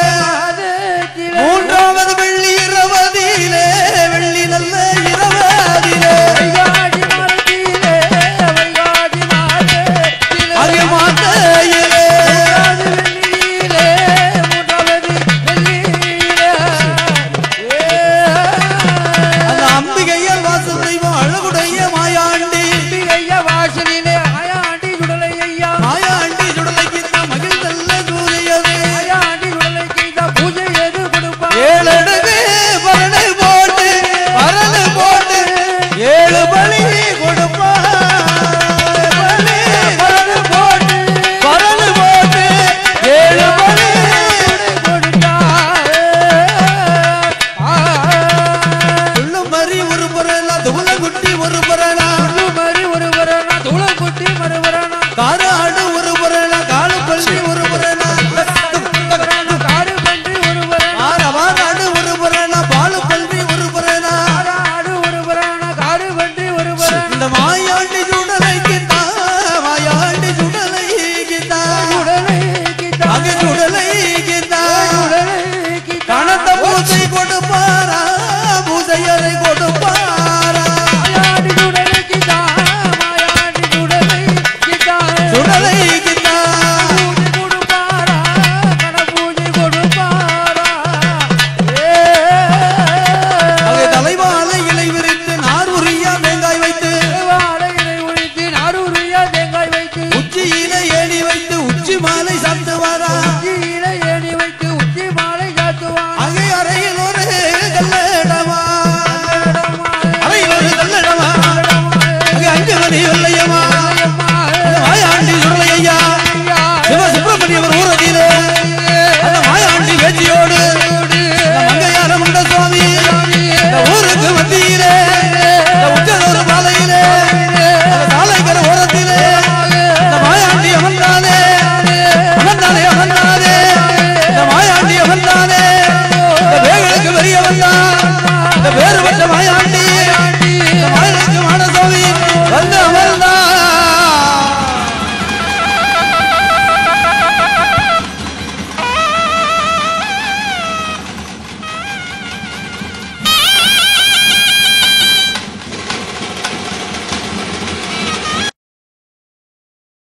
மூன்றாவது வெள்ளி இரவதிலே வெள்ளி நல்ல இரவதிலே அங்கே மாத்தையிலே அந்த அம்பிகையால் வாசல் தெய்வம் அழகுடைய மாயாண்டி மாயாண்டி சுடலைக்கு மகிழ் நல்ல சூரியவே ஏழடுக்கு பரணு போட்டு ஏழு பலி கொடுப்பார் பரணு போட்டு ஏழு பலி துள்ளும் மறி ஒரு புறனா துளங்குட்டி ஒரு புறனா காராடு ஒரு புறனா காலு பள்ளி ஒரு புறனா ஆரவாடு ஒரு புறனா பாலு பள்ளி ஒரு புறனா இந்த மாயாண்டி சுடலைக்கு மாயாண்டி சுடலைக்கு அங்கே சுடலைக்கு கணத்த பூசை கொடுப்பாரா பூசையரை கொடுப்பாரா சுடலைக்கு அங்கே தலைவாழை இலை விரித்து நாரூரியா தேங்காய் வைத்து உச்சியில ஏணி வைத்து உச்சி மாலை சாத்துவாரா அங்கே அறையில் ஒரு கல்லடமா அறையில் ஒரு கல்லடமா அங்கே 5 மணி வெள்ளையம்மா மாயாண்டி சுடலையா சிவசுப்பிரமணியவர் ஊரதியிலே அந்த மாயாண்டி வேச்சியோடு மங்கையார முண்ட சுவாமி இந்த ஊருக்கு மத்தியிலே இந்த உச்சதொரு பாலையிலே அந்த சாலைக்கர ஓரத்திலே இந்த மாயாண்டி அமர்ந்தானே இந்த மாயாண்டி அமர்ந்தானே இந்த வேகளுக்கு வெறிய வந்தான் இந்த வேறுபட்ட மாயாண்டி